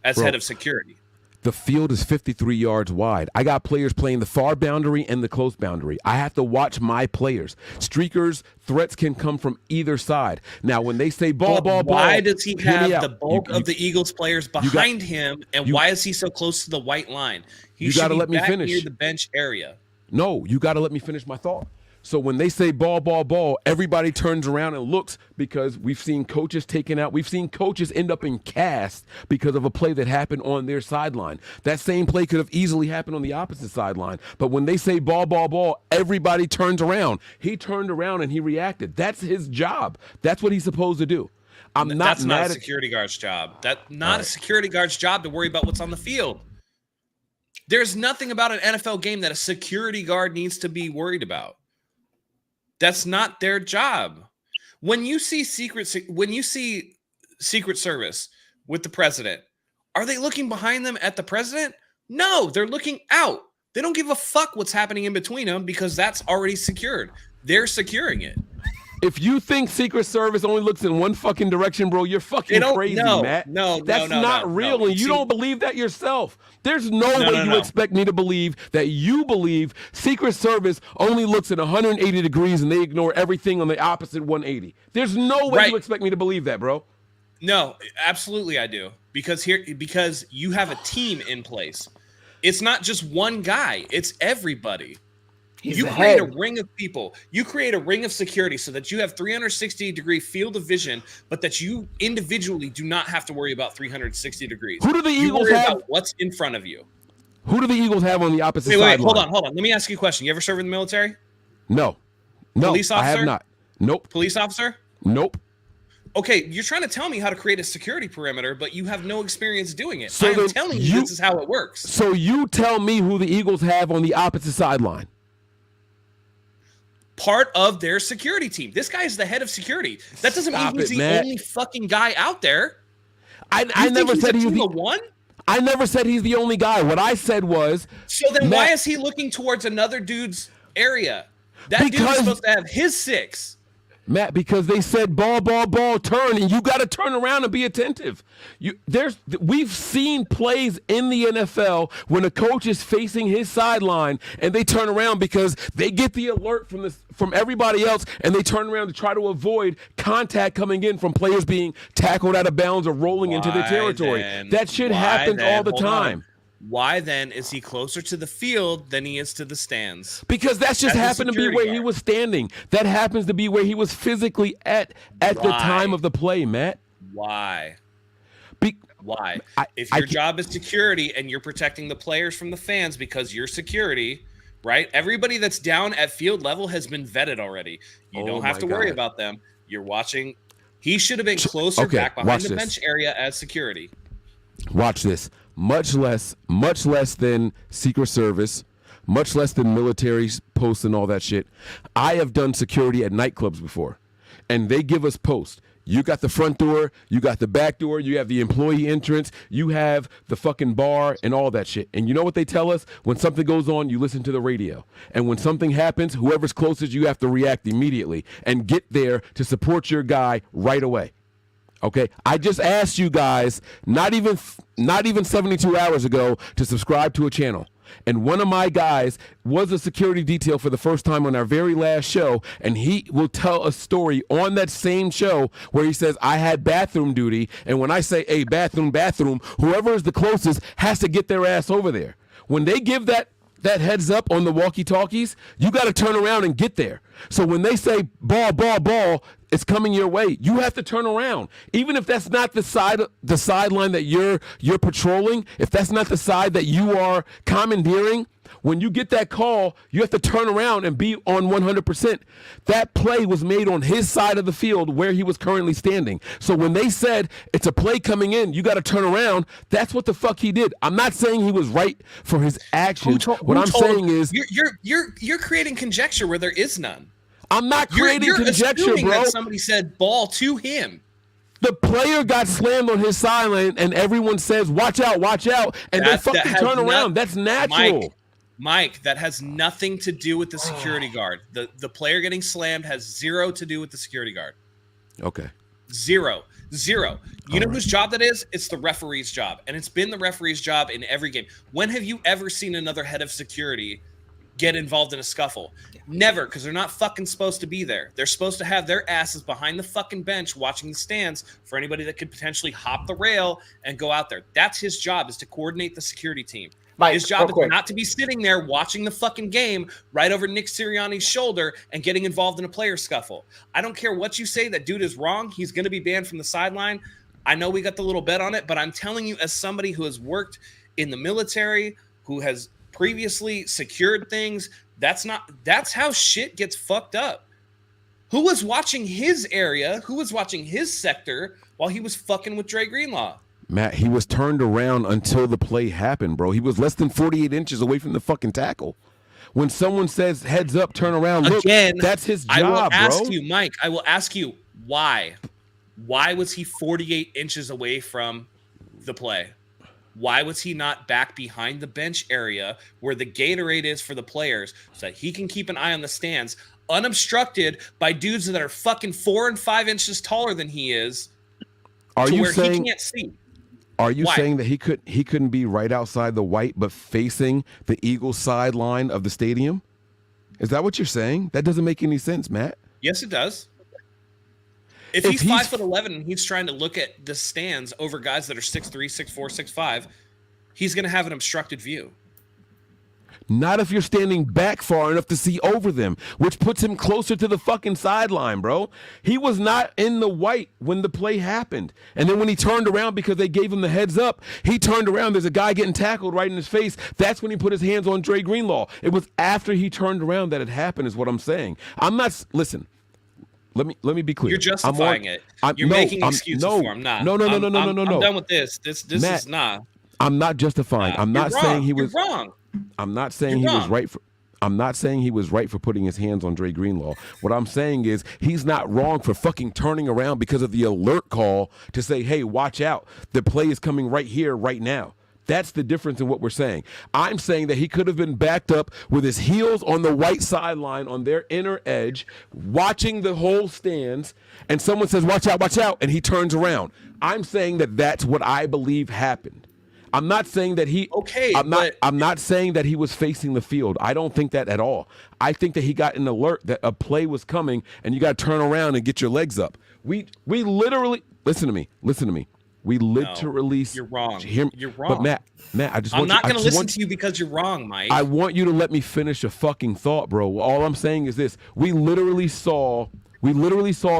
as head of security? The field is 53 yards wide. I got players playing the far boundary and the close boundary. I have to watch my players. Streakers, threats can come from either side. Now, when they say ball, why does he have the bulk of the Eagles players behind him, and why is he so close to the white line? He should be back near the bench area. No, you got to let me finish my thought. So when they say ball, everybody turns around and looks because we've seen coaches taken out. We've seen coaches end up in cast because of a play that happened on their sideline. That same play could have easily happened on the opposite sideline. But when they say ball, everybody turns around. He turned around and he reacted. That's his job. That's what he's supposed to do. That's not a security guard's job. That's not a security guard's job to worry about what's on the field. There's nothing about an NFL game that a security guard needs to be worried about. That's not their job. When you see Secret Service with the president, are they looking behind them at the president? No, they're looking out. They don't give a fuck what's happening in between them because that's already secured. They're securing it. If you think Secret Service only looks in one fucking direction, bro, you're fucking crazy, Matt. That's not real, and you don't believe that yourself. There's no way you expect me to believe that you believe Secret Service only looks at 180 degrees and they ignore everything on the opposite 180. There's no way you expect me to believe that, bro. No, absolutely I do. Because you have a team in place. It's not just one guy, it's everybody. You create a ring of people. You create a ring of security so that you have 360-degree field of vision, but that you individually do not have to worry about 360 degrees. Who do the Eagles have? About what's in front of you. Who do the Eagles have on the opposite sideline? Hold on. Let me ask you a question. You ever served in the military? No. Police officer? I have not. Nope. Police officer? Nope. Okay, you're trying to tell me how to create a security perimeter, but you have no experience doing it. So I'm telling you this is how it works. So you tell me who the Eagles have on the opposite sideline. Part of their security team. This guy is the head of security. That doesn't mean he's the only fucking guy out there. I never said he was the one. I never said he's the only guy. What I said was. So then why is he looking towards another dude's area? That dude is supposed to have his 6. Matt, because they said ball, turn, and you got to turn around and be attentive. We've seen plays in the NFL when a coach is facing his sideline and they turn around because they get the alert from everybody else, and they turn around to try to avoid contact coming in from players being tackled out of bounds or rolling into their territory. That shit happens all the time. Why then is he closer to the field than he is to the stands? Because that's just happened to be where he was standing. That happens to be where he was physically at the time of the play, Matt. Why? Why? If your job is security and you're protecting the players from the fans because you're security, right? Everybody that's down at field level has been vetted already. You don't have to worry about them. You're watching. He should have been closer back behind the bench area as security. Watch this. Much less than Secret Service, much less than military posts and all that shit. I have done security at nightclubs before, and they give us posts. You got the front door, you got the back door, you have the employee entrance, you have the fucking bar and all that shit. And you know what they tell us? When something goes on, you listen to the radio. And when something happens, whoever's closest, you have to react immediately and get there to support your guy right away. Okay, I just asked you guys not even 72 hours ago to subscribe to a channel. And one of my guys was a security detail for the first time on our very last show, and he will tell a story on that same show where he says, I had bathroom duty, and when I say, hey, bathroom, whoever is the closest has to get their ass over there. When they give that heads up on the walkie-talkies, you got to turn around and get there. So when they say ball, it's coming your way, you have to turn around. Even if that's not the sideline that you're patrolling, if that's not the side that you are commandeering, when you get that call, you have to turn around and be on 100%. That play was made on his side of the field where he was currently standing. So when they said it's a play coming in, you got to turn around, that's what the fuck he did. I'm not saying he was right for his actions. What I'm saying is you're creating conjecture where there is none. I'm not creating conjecture, bro. That somebody said ball to him. The player got slammed on his sideline, and everyone says, watch out, and they fucking turn around. That's natural. Mike, that has nothing to do with the security guard. The player getting slammed has zero to do with the security guard. Okay. Zero. You know whose job that is? It's the referee's job. And it's been the referee's job in every game. When have you ever seen another head of security get involved in a scuffle? Never, because they're not fucking supposed to be there. They're supposed to have their asses behind the fucking bench watching the stands for anybody that could potentially hop the rail and go out there. That's his job, is to coordinate the security team. Mike, his job is not to be sitting there watching the fucking game right over Nick Sirianni's shoulder and getting involved in a player scuffle. I don't care what you say, that dude is wrong. He's going to be banned from the sideline. I know we got the little bet on it, but I'm telling you, as somebody who has worked in the military, who has previously secured things, that's how shit gets fucked up. Who was watching his area? Who was watching his sector while he was fucking with Dre Greenlaw? Matt, he was turned around until the play happened, bro. He was less than 48 inches away from the fucking tackle. When someone says heads up, turn around, look, again, that's his job, I will ask bro. you, Mike, I will ask you, why? Why was he 48 inches away from the play? Why was he not back behind the bench area where the Gatorade is for the players so that he can keep an eye on the stands, unobstructed by dudes that are fucking 4 and 5 inches taller than he is, he can't see? Are you saying that he couldn't be right outside the white but facing the Eagles sideline of the stadium? Is that what you're saying? That doesn't make any sense, Matt. Yes, it does. If he's 5'11" and he's trying to look at the stands over guys that are 6'3", 6'4", 6'5", he's going to have an obstructed view. Not if you're standing back far enough to see over them, which puts him closer to the fucking sideline, bro. He was not in the white when the play happened. And then when he turned around because they gave him the heads up, he turned around. There's a guy getting tackled right in his face. That's when he put his hands on Dre Greenlaw. It was after he turned around that it happened, is what I'm saying. I'm not, listen. Let me be clear. You're justifying it. You're making excuses for him. Nah. No. I'm done with this. This Matt, is not. I'm not justifying. I'm not saying he was wrong. I'm not saying he was right for. I'm not saying he was right for putting his hands on Dre Greenlaw. What I'm saying is he's not wrong for fucking turning around because of the alert call to say, "Hey, watch out! The play is coming right here, right now." That's the difference in what we're saying. I'm saying that he could have been backed up with his heels on the white sideline on their inner edge, watching the whole stands, and someone says, watch out, and he turns around. I'm saying that that's what I believe happened. I'm not saying that he. Okay, I'm not saying that he was facing the field. I don't think that at all. I think that he got an alert that a play was coming, and you got to turn around and get your legs up. We literally listen to me. We literally. You're wrong. You're But wrong. Matt, I'm not going to listen to you because you're wrong, Mike. I want you to let me finish a fucking thought, bro. All I'm saying is this: we literally saw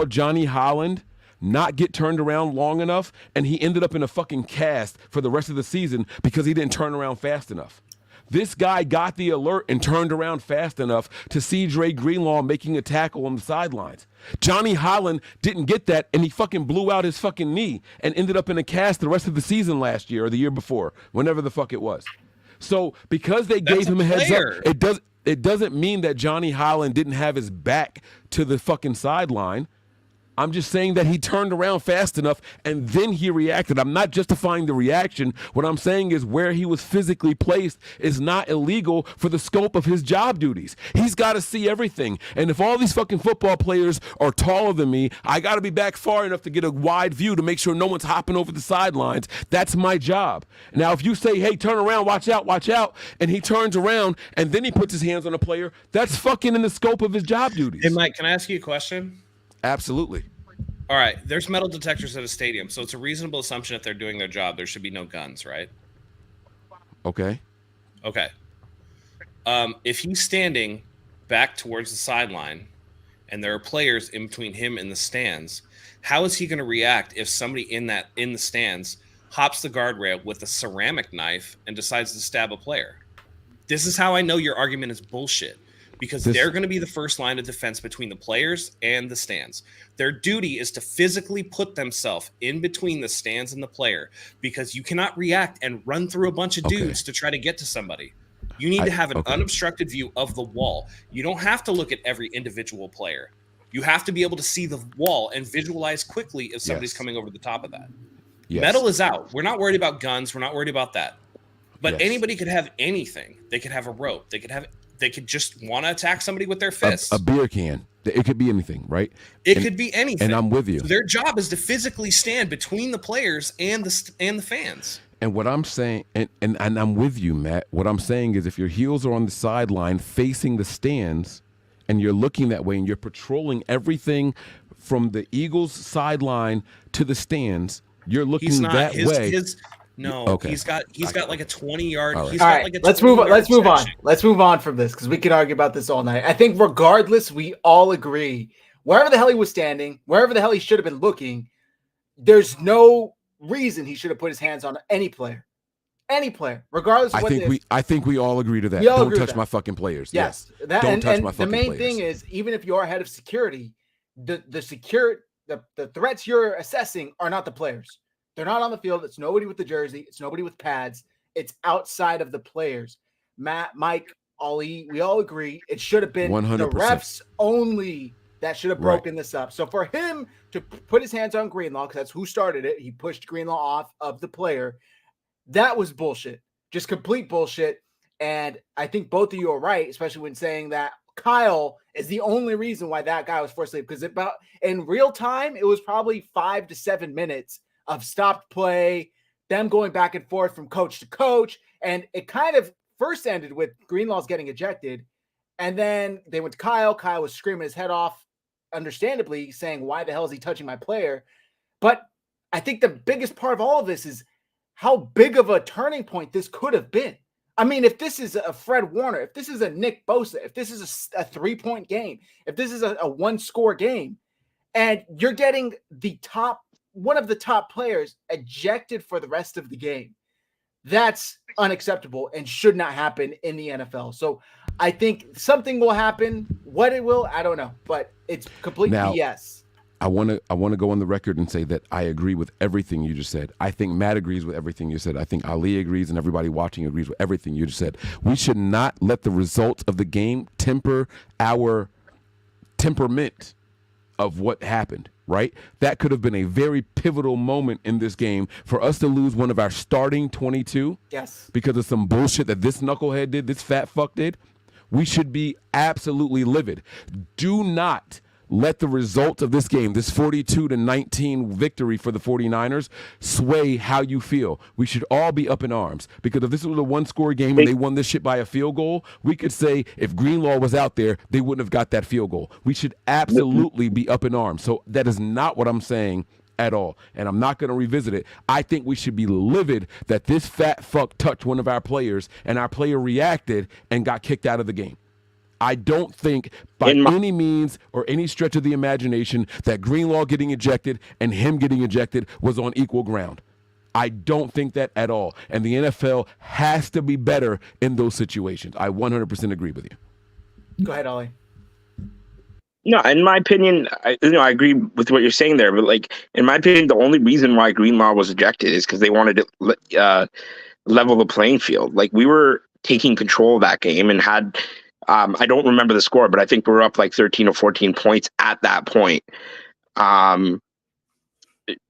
Johnny Holland not get turned around long enough, and he ended up in a fucking cast for the rest of the season because he didn't turn around fast enough. This guy got the alert and turned around fast enough to see Dre Greenlaw making a tackle on the sidelines. Johnny Holland didn't get that, and he fucking blew out his fucking knee and ended up in a cast the rest of the season last year or the year before, whenever the fuck it was. So because they gave him a heads up, it doesn't mean that Johnny Holland didn't have his back to the fucking sideline. I'm just saying that he turned around fast enough and then he reacted. I'm not justifying the reaction. What I'm saying is where he was physically placed is not illegal for the scope of his job duties. He's got to see everything. And if all these fucking football players are taller than me, I got to be back far enough to get a wide view to make sure no one's hopping over the sidelines. That's my job. Now, if you say, hey, turn around, watch out, and he turns around and then he puts his hands on a player, that's fucking in the scope of his job duties. Hey, Mike, can I ask you a question? Absolutely. All right, there's metal detectors at a stadium, so it's a reasonable assumption if they're doing their job, there should be no guns, right? Okay. If he's standing back towards the sideline and there are players in between him and the stands, how is he going to react if somebody in the stands hops the guardrail with a ceramic knife and decides to stab a player? This is how I know your argument is bullshit. Because they're going to be the first line of defense between the players and the stands. Their duty is to physically put themselves in between the stands and the player, because you cannot react and run through a bunch of dudes to try to get to somebody. You need to have an unobstructed view of the wall. You don't have to look at every individual player. You have to be able to see the wall and visualize quickly if somebody's coming over the top of that. Yes. Metal is out. We're not worried about guns. We're not worried about that. But anybody could have anything. They could have a rope. They could just want to attack somebody with their fists. A beer can. It could be anything, right? It could be anything. And I'm with you. So their job is to physically stand between the players and the fans. And what I'm saying, and I'm with you, Matt. What I'm saying is if your heels are on the sideline facing the stands and you're looking that way and you're patrolling everything from the Eagles sideline to the stands, you're looking that way. He's got like a 20-yard. All right, let's move on. Let's move on from this because we could argue about this all night. I think regardless, we all agree wherever the hell he was standing, wherever the hell he should have been looking, there's no reason he should have put his hands on any player, regardless. I think we all agree to that. Don't touch my fucking players. Yes, don't touch my fucking players. The main thing is, even if you're head of security, the threats you're assessing are not the players. They're not on the field. It's nobody with the jersey. It's nobody with pads. It's outside of the players. Matt, Mike, Ali, we all agree it should have been 100%. The refs only that should have broken this up. So for him to put his hands on Greenlaw, because that's who started it, he pushed Greenlaw off of the player. That was bullshit. Just complete bullshit. And I think both of you are right, especially when saying that Kyle is the only reason why that guy was forced to leave. Because in real time, it was probably 5 to 7 minutes of stopped play, them going back and forth from coach to coach. And it kind of first ended with Greenlaw's getting ejected. And then they went to Kyle. Kyle was screaming his head off, understandably, saying, why the hell is he touching my player? But I think the biggest part of all of this is how big of a turning point this could have been. I mean, if this is a Fred Warner, if this is a Nick Bosa, if this is a 3-point game, if this is a 1-score game, and you're getting one of the top players ejected for the rest of the game, that's unacceptable and should not happen in the NFL. So I think something will happen. What it will, I don't know, but it's complete BS. I want to go on the record and say that I agree with everything you just said. I think Matt agrees with everything you said. I think Ali agrees and everybody watching agrees with everything you just said. We should not let the results of the game temper our temperament of what happened. right? That could have been a very pivotal moment in this game for us to lose one of our starting 22 Yes. because of some bullshit that this knucklehead did, this fat fuck did. We should be absolutely livid. Do not let the results of this game, this 42-19 victory for the 49ers, sway how you feel. We should all be up in arms, because if this was a one-score game and they won this shit by a field goal, we could say if Greenlaw was out there, they wouldn't have got that field goal. We should absolutely be up in arms. So that is not what I'm saying at all, and I'm not going to revisit it. I think we should be livid that this fat fuck touched one of our players and our player reacted and got kicked out of the game. I don't think by any means or any stretch of the imagination that Greenlaw getting ejected and him getting ejected was on equal ground. I don't think that at all. And the NFL has to be better in those situations. I 100% agree with you. Go ahead, Ollie. No, in my opinion, I agree with what you're saying there. But like, in my opinion, the only reason why Greenlaw was ejected is because they wanted to level the playing field. Like, we were taking control of that game and had. I don't remember the score, but I think we were up like 13 or 14 points at that point.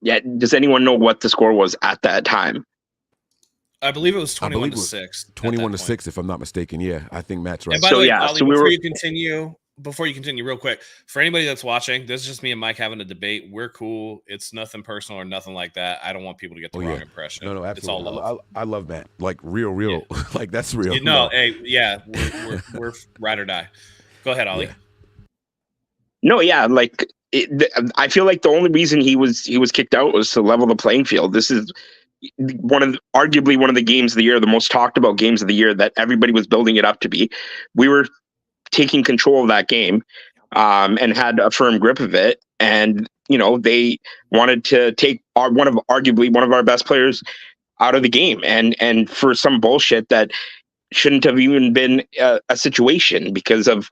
Yeah, does anyone know what the score was at that time? I believe it was 21-6. 21-6, if I'm not mistaken. Yeah, I think Matt's right. And by the way, Ollie, before you continue, real quick, for anybody that's watching, this is just me and Mike having a debate. We're cool. It's nothing personal or nothing like that. I don't want people to get the wrong impression. No, absolutely. It's all love. I love Matt. Like real. Yeah. Like that's real. Hey, yeah, we're ride or die. Go ahead, Ollie. Yeah. No, yeah, like I feel like the only reason he was kicked out was to level the playing field. This is arguably one of the games of the year, the most talked about games of the year that everybody was building it up to be. We were taking control of that game and had a firm grip of it. And, they wanted to take arguably one of our best players out of the game. And for some bullshit that shouldn't have even been a situation because of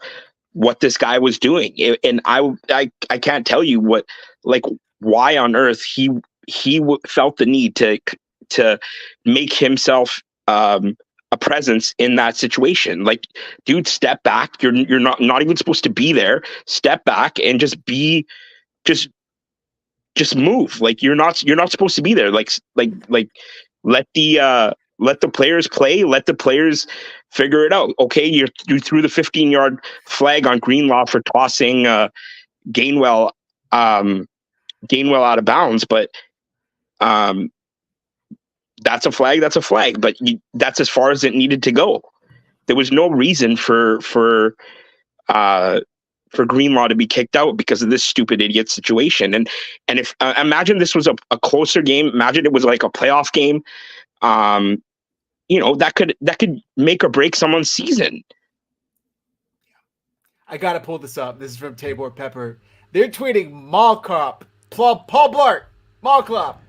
what this guy was doing. And I can't tell you why on earth he felt the need to make himself a presence in that situation. Like, dude, step back. You're not even supposed to be there. Step back and just move. Like, you're not supposed to be there. Like let the players play. Let the players figure it out. Okay, you threw the 15-yard flag on Greenlaw for tossing Gainwell out of bounds, but that's a flag. That's a flag. But that's as far as it needed to go. There was no reason for Greenlaw to be kicked out because of this stupid idiot situation. And if imagine this was a closer game. Imagine it was like a playoff game. That could make or break someone's season. I gotta pull this up. This is from Tabor Pepper. They're tweeting Mall Cop, Paul Blart, Mall Cop.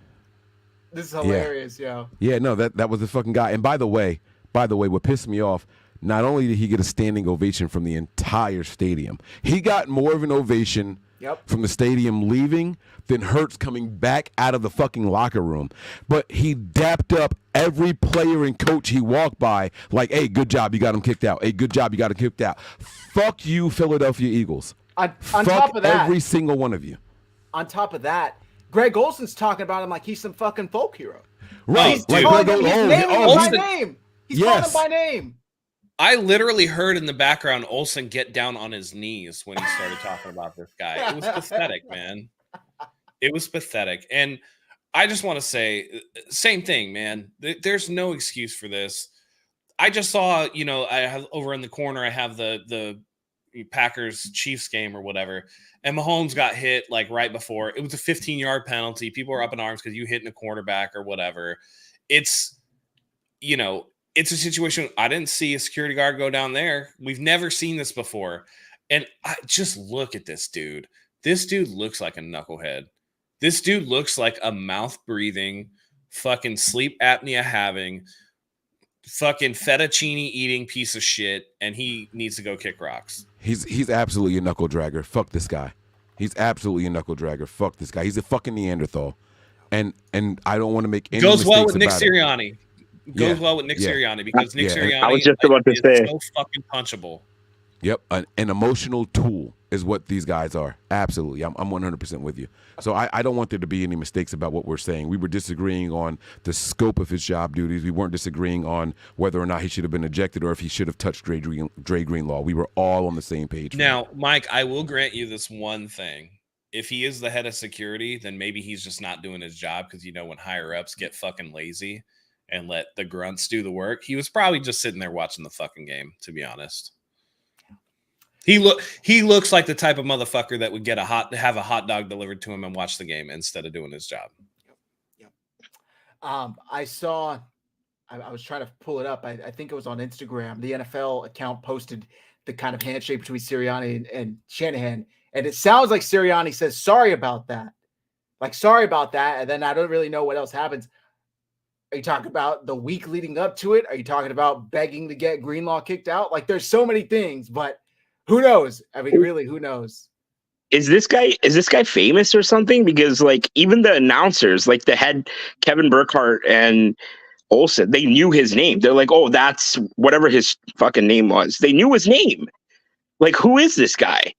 This is hilarious, yo. Yeah, no, that was the fucking guy. And by the way, what pissed me off, not only did he get a standing ovation from the entire stadium, he got more of an ovation from the stadium leaving than Hurts coming back out of the fucking locker room. But he dapped up every player and coach he walked by like, hey, good job, you got him kicked out. Hey, good job, you got him kicked out. Fuck you, Philadelphia Eagles. On top of that, every single one of you. On top of that, Greg Olson's talking about him like he's some fucking folk hero. Right. He's calling him by name. He's calling him by name. I literally heard in the background Olsen get down on his knees when he started talking about this guy. It was pathetic, man. It was pathetic. And I just want to say, same thing, man. There's no excuse for this. I just saw, I have over in the corner, I have the Packers Chiefs game or whatever. And Mahomes got hit like right before. It was a 15-yard penalty. People are up in arms because you hit in a quarterback or whatever. It's a situation. I didn't see a security guard go down there. We've never seen this before. And I just look at this dude. This dude looks like a knucklehead. This dude looks like a mouth-breathing, fucking sleep apnea having, fucking fettuccine eating piece of shit, and he needs to go kick rocks. He's absolutely a knuckle dragger. Fuck this guy. He's absolutely a knuckle dragger. Fuck this guy. He's a fucking Neanderthal. And I don't want to make any goes well with Nick about Sirianni. Goes well with Nick Sirianni because Nick Sirianni I was just about to say so fucking punchable. Yep, an emotional tool is what these guys are. Absolutely, I'm 100% with you. So I don't want there to be any mistakes about what we're saying. We were disagreeing on the scope of his job duties. We weren't disagreeing on whether or not he should have been ejected or if he should have touched Dre Greenlaw. We were all on the same page. Now, Mike, I will grant you this one thing. If he is the head of security, then maybe he's just not doing his job because, when higher ups get fucking lazy and let the grunts do the work, he was probably just sitting there watching the fucking game, to be honest. He looks like the type of motherfucker that would have a hot dog delivered to him and watch the game instead of doing his job. Yep. I was trying to pull it up. I think it was on Instagram. The NFL account posted the kind of handshake between Sirianni and Shanahan. And it sounds like Sirianni says, sorry about that. And then I don't really know what else happens. Are you talking about the week leading up to it? Are you talking about begging to get Greenlaw kicked out? Like, there's so many things, but who knows? I mean, really, who knows? Is this guy famous or something? Because like even the announcers, like the head Kevin Burkhardt and Olsen, they knew his name. They're like, oh, that's whatever his fucking name was. They knew his name. Like, who is this guy?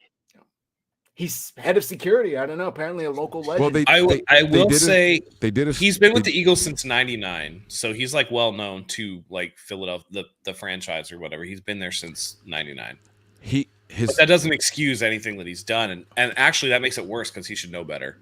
He's head of security. I don't know. Apparently a local legend. Well, I will say he's been with the the Eagles since '99, so he's like well known to like Philadelphia, the franchise or whatever. He's been there since '99. But that doesn't excuse anything that he's done, and actually that makes it worse because he should know better.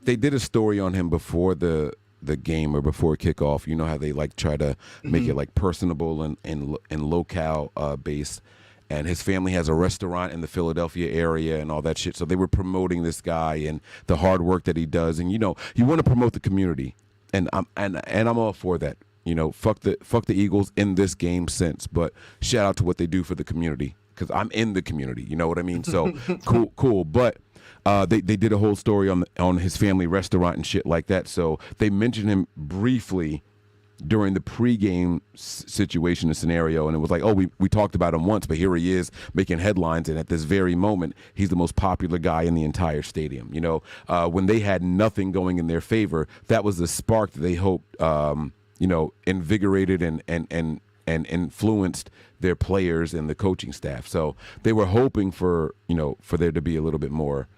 They did a story on him before the game or before kickoff. You know how they like try to make it like personable and locale based. And his family has a restaurant in the Philadelphia area and all that shit. So they were promoting this guy and the hard work that he does. And you want to promote the community, and I'm all for that. Fuck the Eagles in this game sense, but shout out to what they do for the community. Because I'm in the community, you know what I mean? So cool. But they did a whole story on his family restaurant and shit like that. So they mentioned him briefly during the pregame situation and scenario, and it was like, oh, we talked about him once, but here he is making headlines, and at this very moment, he's the most popular guy in the entire stadium. When they had nothing going in their favor, that was the spark that they hoped, invigorated and influenced their players and the coaching staff. So they were hoping for there to be a little bit more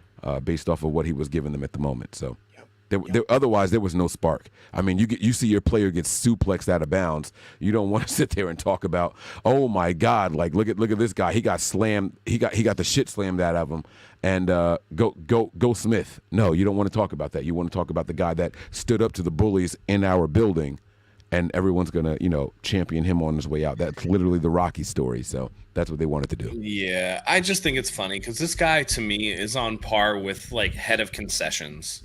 based off of what he was giving them at the moment. So otherwise there was no spark. I mean, you see your player get suplexed out of bounds. You don't want to sit there and talk about, oh my God, like look at this guy. He got slammed. He got the shit slammed out of him. And go Smith. No, you don't want to talk about that. You want to talk about the guy that stood up to the bullies in our building. And everyone's going to, champion him on his way out. That's literally the Rocky story. So that's what they wanted to do. Yeah, I just think it's funny because this guy, to me, is on par with, like, head of concessions.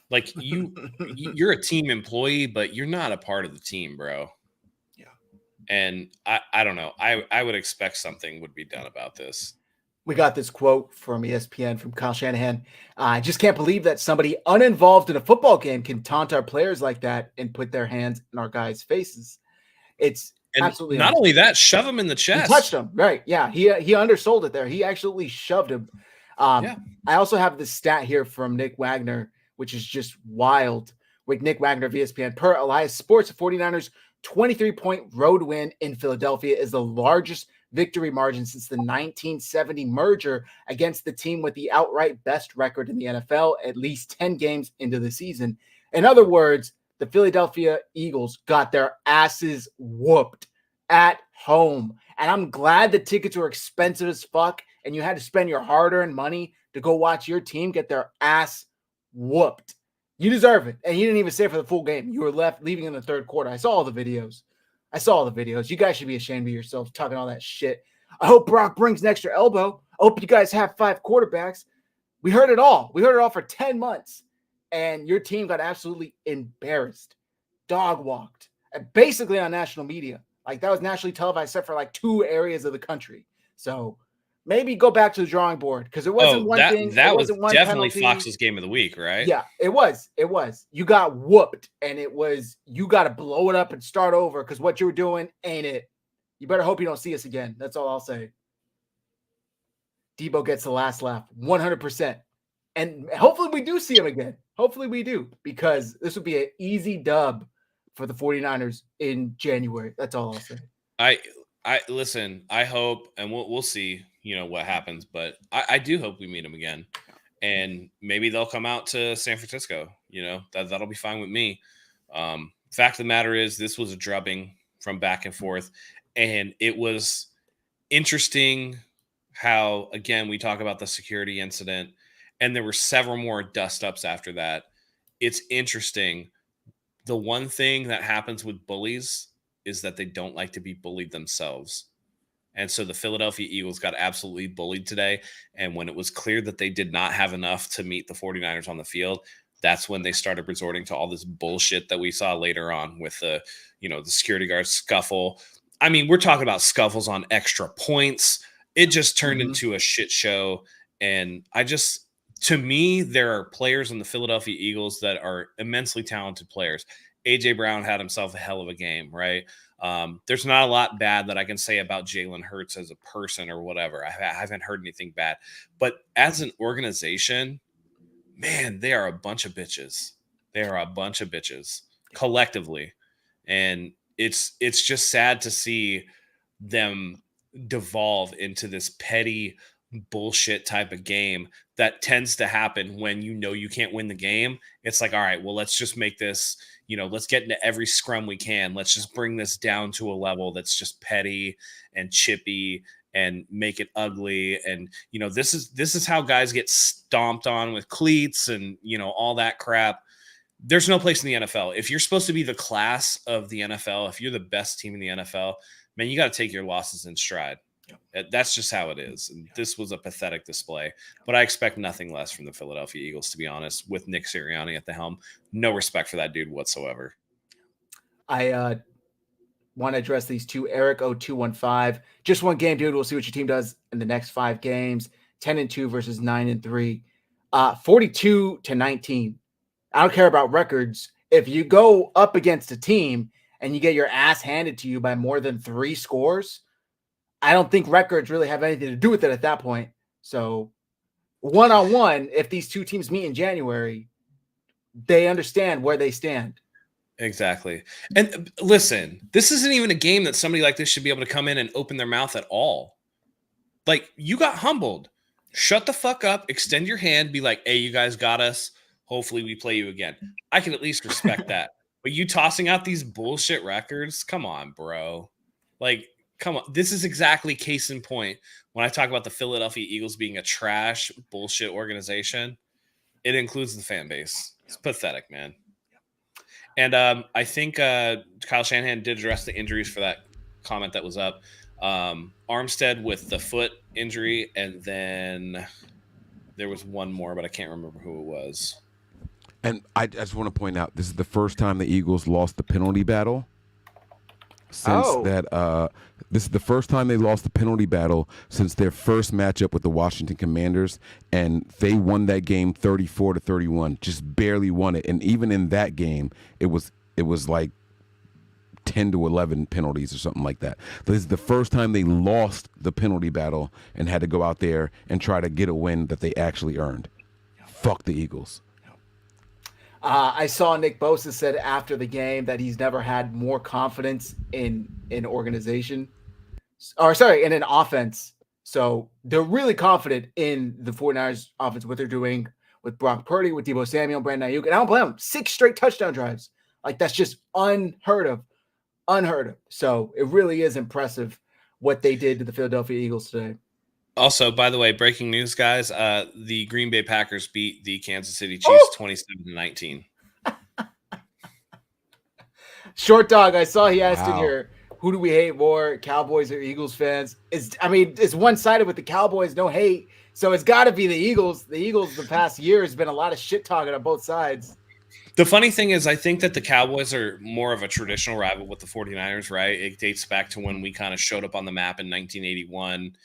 Like, you're a team employee, but you're not a part of the team, bro. Yeah. And I don't know. I would expect something would be done about this. We got this quote from ESPN from Kyle Shanahan. I just can't believe that somebody uninvolved in a football game can taunt our players like that and put their hands in our guys' faces. It's absolutely not only that, shove him in the chest. He touched him, right? Yeah, he undersold it there. He actually shoved him. I also have this stat here from Nick Wagner, which is just wild. With Nick Wagner of ESPN, per Elias Sports, the 49ers' 23-point road win in Philadelphia is the largest victory margin since the 1970 merger against the team with the outright best record in the NFL, at least 10 games into the season. In other words, the Philadelphia Eagles got their asses whooped at home. And I'm glad the tickets were expensive as fuck and you had to spend your hard-earned money to go watch your team get their ass whooped. You deserve it. And you didn't even stay for the full game. You were leaving in the third quarter. I saw all the videos. You guys should be ashamed of yourselves talking all that shit. I hope Brock brings an extra elbow. I hope you guys have 5 quarterbacks. We heard it all. We heard it all for 10 months. And your team got absolutely embarrassed. Dog walked. Basically on national media. Like, that was nationally televised except for like 2 areas of the country. So maybe go back to the drawing board because it wasn't one thing. That was definitely Fox's game of the week, right? Yeah, it was. You got whooped, and you got to blow it up and start over because what you were doing ain't it. You better hope you don't see us again. That's all I'll say. Debo gets the last laugh, 100%. And hopefully we do see him again. Hopefully we do, because this would be an easy dub for the 49ers in January. That's all I'll say. I listen. I hope, and we'll see. What happens, but I do hope we meet them again, and maybe they'll come out to San Francisco. That'll be fine with me. Fact of the matter is, this was a drubbing from back and forth, and it was interesting how, again, we talk about the security incident, and there were several more dust ups after that. It's interesting. The one thing that happens with bullies is that they don't like to be bullied themselves. And so the Philadelphia Eagles got absolutely bullied today. And when it was clear that they did not have enough to meet the 49ers on the field, that's when they started resorting to all this bullshit that we saw later on with the security guard scuffle. I mean, we're talking about scuffles on extra points. It just turned into a shit show. And to me, there are players in the Philadelphia Eagles that are immensely talented players. A.J. Brown had himself a hell of a game, right? There's not a lot bad that I can say about Jalen Hurts as a person or whatever. I haven't heard anything bad. But as an organization, man, they are a bunch of bitches. They are a bunch of bitches collectively. And it's just sad to see them devolve into this petty bullshit type of game that tends to happen when you can't win the game. It's like, all right, well, let's just make this, let's get into every scrum we can. Let's just bring this down to a level that's just petty and chippy and make it ugly. And, this is how guys get stomped on with cleats and, all that crap. There's no place in the NFL. If you're supposed to be the class of the NFL, if you're the best team in the NFL, man, you got to take your losses in stride. That's just how it is. And this was a pathetic display, but I expect nothing less from the Philadelphia Eagles, to be honest, with Nick Sirianni at the helm. No respect for that dude whatsoever. I want to address these two. Eric 0215. Just one game, dude. We'll see what your team does in the next 5 games. 10-2 versus 9-3. 42-19. I don't care about records. If you go up against a team and you get your ass handed to you by more than 3 scores, I don't think records really have anything to do with it at that point. So one-on-one, if these two teams meet in January, they understand where they stand. Exactly. And listen, this isn't even a game that somebody like this should be able to come in and open their mouth at all. Like, you got humbled. Shut the fuck up, extend your hand, be like, hey, you guys got us. Hopefully we play you again. I can at least respect that. But you tossing out these bullshit records? Come on, bro. Like, come on. This is exactly case in point. When I talk about the Philadelphia Eagles being a trash bullshit organization, it includes the fan base. It's pathetic, man. And I think Kyle Shanahan did address the injuries for that comment that was up. Armstead with the foot injury, and then there was one more, but I can't remember who it was. And I just want to point out, this is the first time the Eagles lost the penalty battle since this is the first time they lost the penalty battle since their first matchup with the Washington Commanders, and they won that game 34-31, just barely won it. And even in that game, it was like 10-11 penalties or something like that. This is the first time they lost the penalty battle and had to go out there and try to get a win that they actually earned. Fuck the Eagles. I saw Nick Bosa said after the game that he's never had more confidence in an organization, in an offense. So they're really confident in the 49ers offense, what they're doing with Brock Purdy, with Deebo Samuel, Brandon Ayuk. And I don't blame them. 6 straight touchdown drives. Like, that's just unheard of. So it really is impressive what they did to the Philadelphia Eagles today. Also, by the way, breaking news, guys, the Green Bay Packers beat the Kansas City Chiefs 27-19. Short Dog, I saw he asked in here, who do we hate more, Cowboys or Eagles fans? It's one-sided with the Cowboys, no hate. So it's got to be the Eagles. The Eagles the past year has been a lot of shit talking on both sides. The funny thing is, I think that the Cowboys are more of a traditional rival with the 49ers, right? It dates back to when we kind of showed up on the map in 1981.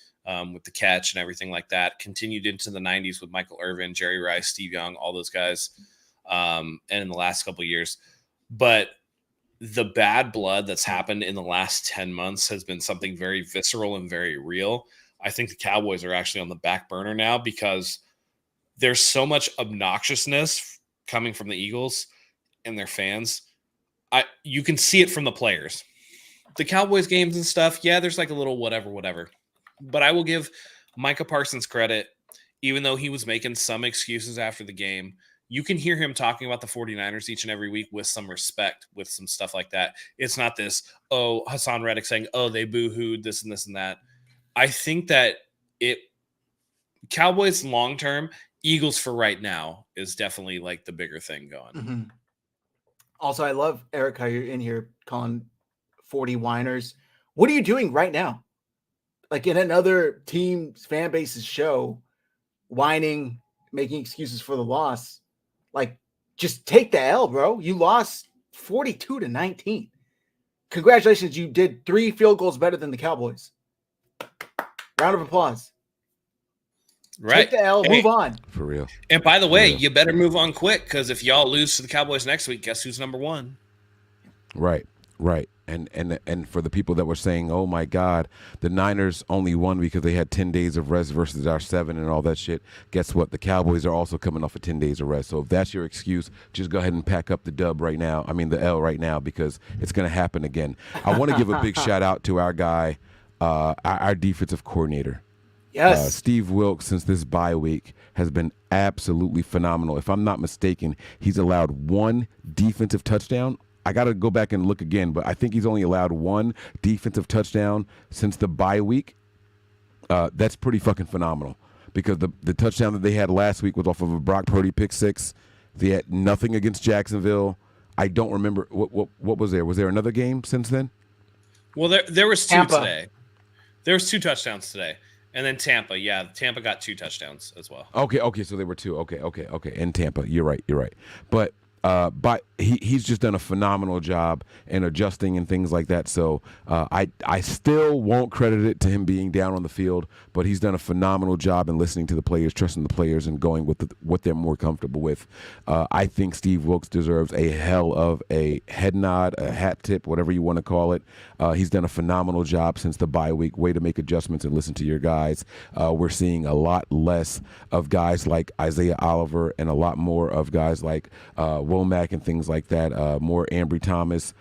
With the catch and everything like that, continued into the 90s with Michael Irvin, Jerry Rice, Steve Young, all those guys, and in the last couple of years. But the bad blood that's happened in the last 10 months has been something very visceral and very real. I think the Cowboys are actually on the back burner now because there's so much obnoxiousness coming from the Eagles and their fans. You can see it from the players. the Cowboys games and stuff, yeah, there's like a little whatever. But I will give Micah Parsons credit, even though he was making some excuses after the game. You can hear him talking about the 49ers each and every week with some respect, with some stuff like that. It's not this, Hassan Reddick saying, they boo-hooed this and this and that. I think that Cowboys long-term, Eagles for right now is definitely like the bigger thing going. Mm-hmm. Also, I love, Eric, how you're in here calling 40 whiners. What are you doing right now? Like in another team's fan base's show, whining, making excuses for the loss. Like, just take the L, bro. You lost 42-19. Congratulations. You did 3 field goals better than the Cowboys. Round of applause. Right. Take the L, move on. For real. And by the way, you better move on quick, because if y'all lose to the Cowboys next week, guess who's number 1? Right. And for the people that were saying, oh my God, the Niners only won because they had 10 days of rest versus our 7 and all that shit. Guess what? The Cowboys are also coming off of 10 days of rest. So if that's your excuse, just go ahead and pack up the dub right now. I mean, the L right now, because it's going to happen again. I want to give a big shout out to our guy, our defensive coordinator. Yes. Steve Wilks, since this bye week, has been absolutely phenomenal. If I'm not mistaken, he's allowed 1 defensive touchdown. I got to go back and look again, but I think he's only allowed 1 defensive touchdown since the bye week. That's pretty fucking phenomenal, because the touchdown that they had last week was off of a Brock Purdy pick 6. They had nothing against Jacksonville. I don't remember what was there. Was there another game since then? Well, there was 2 Tampa. today. There was 2 touchdowns today. And then Tampa. Yeah, Tampa got 2 touchdowns as well. Okay, so there were 2. Okay. In Tampa. You're right. But he's just done a phenomenal job in adjusting and things like that. So I still won't credit it to him being down on the field, but he's done a phenomenal job in listening to the players, trusting the players, and going with what they're more comfortable with. I think Steve Wilks deserves a hell of a head nod, a hat tip, whatever you want to call it. He's done a phenomenal job since the bye week. Way to make adjustments and listen to your guys. We're seeing a lot less of guys like Isaiah Oliver and a lot more of guys like Womack and things like that. More Ambry Thomas,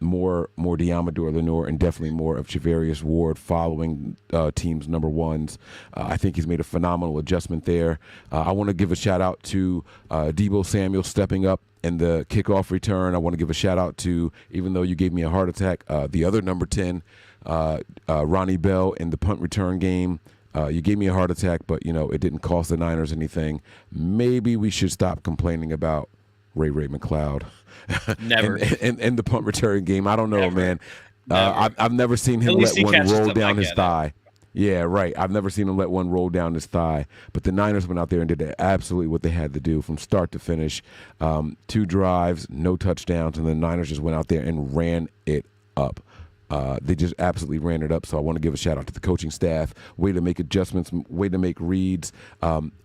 more Deamador Lenore, and definitely more of Javarius Ward following teams' number 1s. I think he's made a phenomenal adjustment there. I want to give a shout out to Deebo Samuel stepping up in the kickoff return. I want to give a shout out to, even though you gave me a heart attack, the other number 10, Ronnie Bell, in the punt return game. You gave me a heart attack, but it didn't cost the Niners anything. Maybe we should stop complaining about Ray McLeod. Never. and the punt return game. I don't know, Never. man. I've never seen him let one roll down his thigh. Yeah, right. I've never seen him let one roll down his thigh. But the Niners went out there and did absolutely what they had to do from start to finish. 2 drives, no touchdowns, and the Niners just went out there and ran it up. They just absolutely ran it up. So I want to give a shout out to the coaching staff. Way to make adjustments, way to make reads.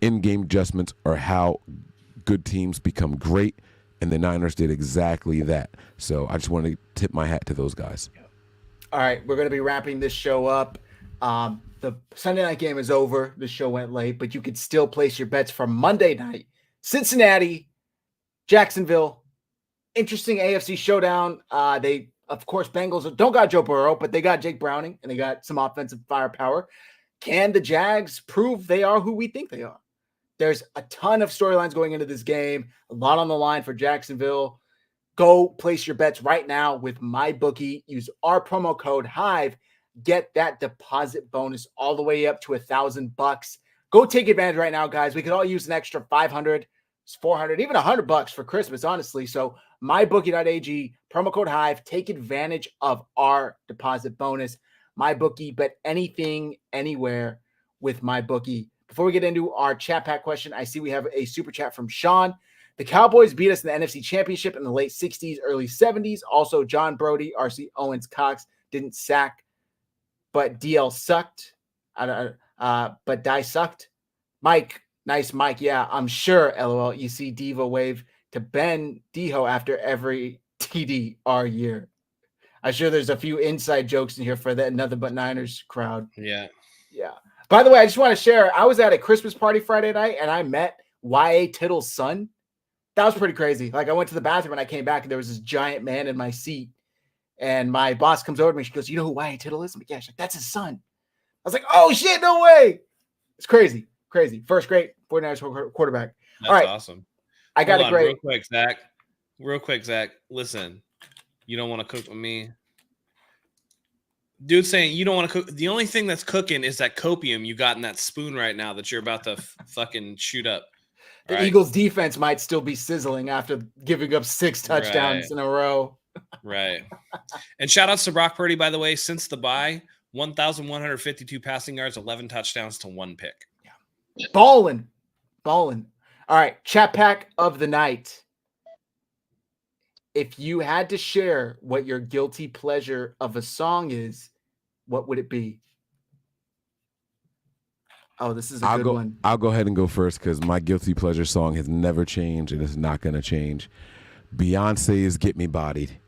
In-game adjustments are how good teams become great, and the Niners did exactly that. So I just want to tip my hat to those guys. All right, we're going to be wrapping this show up. The Sunday night game is over. The show went late, but you could still place your bets for Monday night. Cincinnati, Jacksonville. Interesting AFC showdown. They, of course, Bengals don't got Joe Burrow, but they got Jake Browning, and they got some offensive firepower. Can the Jags prove they are who we think they are? There's a ton of storylines going into this game, a lot on the line for Jacksonville. Go place your bets right now with MyBookie. Use our promo code Hive. Get that deposit bonus all the way up to $1,000. Go take advantage right now, guys. We could all use an extra 500, 400, even $100 for Christmas, honestly. So Mybookie.ag, promo code Hive. Take advantage of our deposit bonus. MyBookie, bet anything, anywhere with MyBookie. Before we get into our chat pack question, I see we have a super chat from Sean. The Cowboys beat us in the NFC Championship in the late 60s, early 70s. Also, John Brody, R.C. Owens, Cox didn't sack, but DL sucked. But Die sucked. Mike, nice Mike. Yeah, I'm sure, LOL. You see Devo wave to Ben Deho after every TDR year. I'm sure there's a few inside jokes in here for the Nothing But Niners crowd. Yeah. By the way, I just want to share, I was at a Christmas party Friday night, and I met Y.A. Tittle's son. That was pretty crazy. Like, I went to the bathroom, and I came back, and there was this giant man in my seat. And my boss comes over to me. She goes, "You know who Y.A. Tittle is?" I'm like, "Yeah." She's like, "That's his son." I was like, "Oh shit, no way!" It's crazy, crazy. First great 49ers quarterback. That's all right, awesome. I got Hold a on, great. real quick, Zach. Listen, you don't want to cook with me. Dude saying you don't want to cook. The only thing that's cooking is that copium you got in that spoon right now that you're about to fucking shoot up. The Eagles defense might still be sizzling after giving up 6 touchdowns in a row. Right. And shout outs to Brock Purdy, by the way, since the bye, 1,152 passing yards, 11 touchdowns to 1 pick. Yeah. Balling. All right. Chat pack of the night. If you had to share what your guilty pleasure of a song is, what would it be? Oh, this is a good one. I'll go ahead and go first because my guilty pleasure song has never changed and it's not going to change. Beyonce's Get Me Bodied.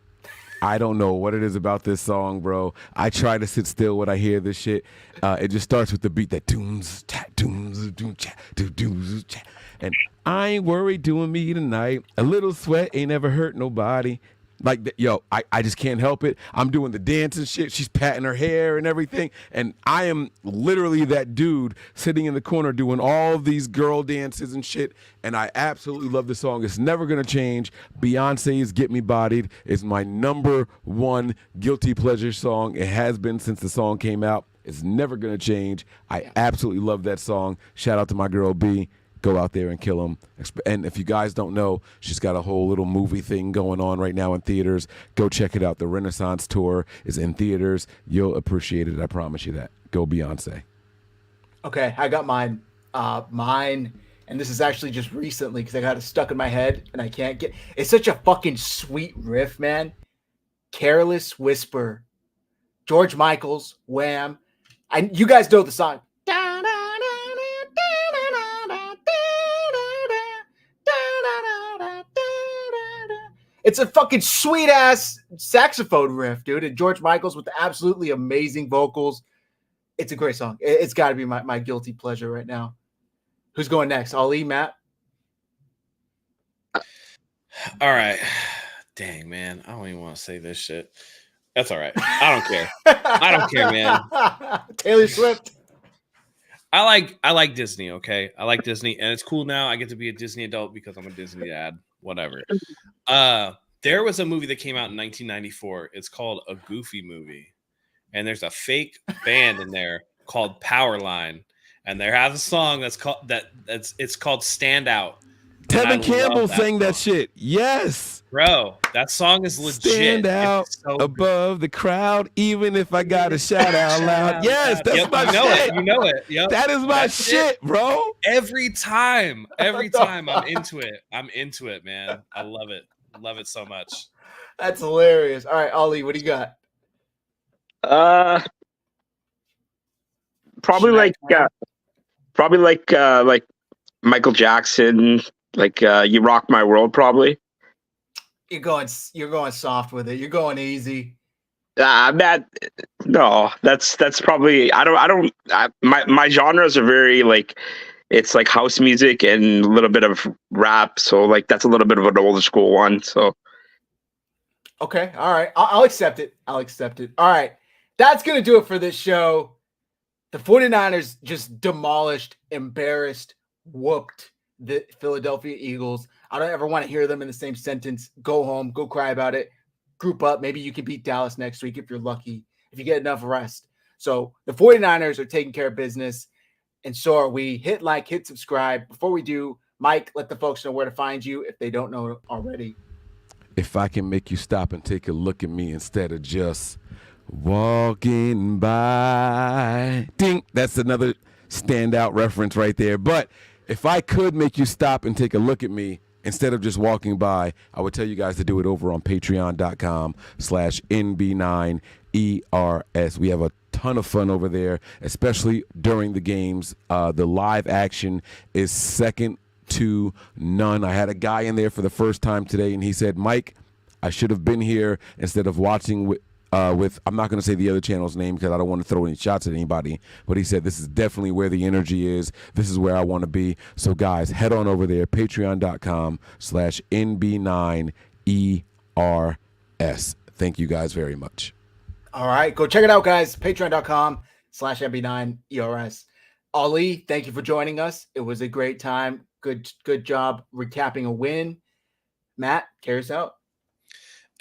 I don't know what it is about this song, bro. I try to sit still when I hear this shit. It just starts with the beat that dooms, chat, dooms, doom, chat, dooms, chat. And I ain't worried doing me tonight. A little sweat ain't ever hurt nobody. Like, yo, I just can't help it. I'm doing the dance and shit. She's patting her hair and everything. And I am literally that dude sitting in the corner doing all these girl dances and shit. And I absolutely love the song. It's never going to change. Beyonce's Get Me Bodied is my #1 guilty pleasure song. It has been since the song came out. It's never going to change. I absolutely love that song. Shout out to my girl B. Go out there and kill them. And if you guys don't know, she's got a whole little movie thing going on right now in theaters. Go check it out. The Renaissance Tour is in theaters. You'll appreciate it. I promise you that. Go Beyonce. Okay, I got mine. And this is actually just recently because I got it stuck in my head and I can't get. It's such a fucking sweet riff, man. Careless Whisper, George Michael's, Wham. You guys know the song. It's a fucking sweet ass saxophone riff, dude. And George Michael's with the absolutely amazing vocals. It's a great song. It's got to be my guilty pleasure right now. Who's going next? Ali, Matt? All right. Dang, man. I don't even want to say this shit. That's all right. I don't care. I don't care, man. Taylor Swift. I like Disney, okay? I like Disney, and it's cool now. I get to be a Disney adult because I'm a Disney dad. Whatever. There was a movie that came out in 1994. It's called A Goofy Movie. And there's a fake band in there called Powerline. And they have a song that's called it's called Stand Out. Tevin Campbell sang that shit. Yes. Bro, that song is legit. Stand out above the crowd, even if I got to shout out loud. Yes, that's my shit. You know it. Yep. That is my shit, bro. Every time I'm into it. I'm into it, man. I love it. I love it so much. That's hilarious. All right, Ollie, what do you got? Probably like Michael Jackson, like You Rock My World, probably. You're going soft with it. You're going easy. That's probably my genres are very like, it's like house music and a little bit of rap. So like that's a little bit of an older school one. So okay, all right, I'll accept it. All right, that's gonna do it for this show. The 49ers just demolished, embarrassed, whooped the Philadelphia Eagles. I don't ever want to hear them in the same sentence. Go home, go cry about it, group up. Maybe you can beat Dallas next week if you're lucky, if you get enough rest. So the 49ers are taking care of business, and so are we. Hit like, hit subscribe. Before we do, Mike, let the folks know where to find you if they don't know already. If I can make you stop and take a look at me instead of just walking by. Ding. That's another standout reference right there. But if I could make you stop and take a look at me instead of just walking by, I would tell you guys to do it over on patreon.com/NB9ERS. We have a ton of fun over there, especially during the games. The live action is second to none. I had a guy in there for the first time today, and he said, Mike, I should have been here instead of watching with I'm not going to say the other channel's name because I don't want to throw any shots at anybody, but he said this is definitely where the energy is. This is where I want to be. So guys, head on over there, patreon.com/NB9ERS. Thank you guys very much. All right, go check it out, guys. Patreon.com/MB9ERS. Ali, thank you for joining us. It was a great time. Good job recapping a win. Matt, carry us out.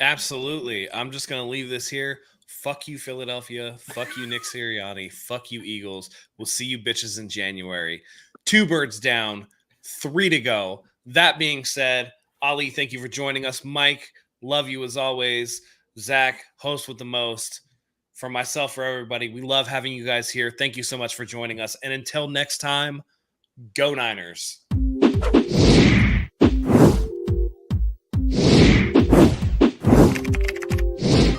Absolutely. I'm just going to leave this here. Fuck you, Philadelphia. Fuck you, Nick Sirianni. Fuck you, Eagles. We'll see you bitches in January. 2 birds down, 3 to go. That being said, Ali, thank you for joining us. Mike, love you as always. Zach, host with the most. For myself, for everybody, we love having you guys here. Thank you so much for joining us. And until next time, go Niners.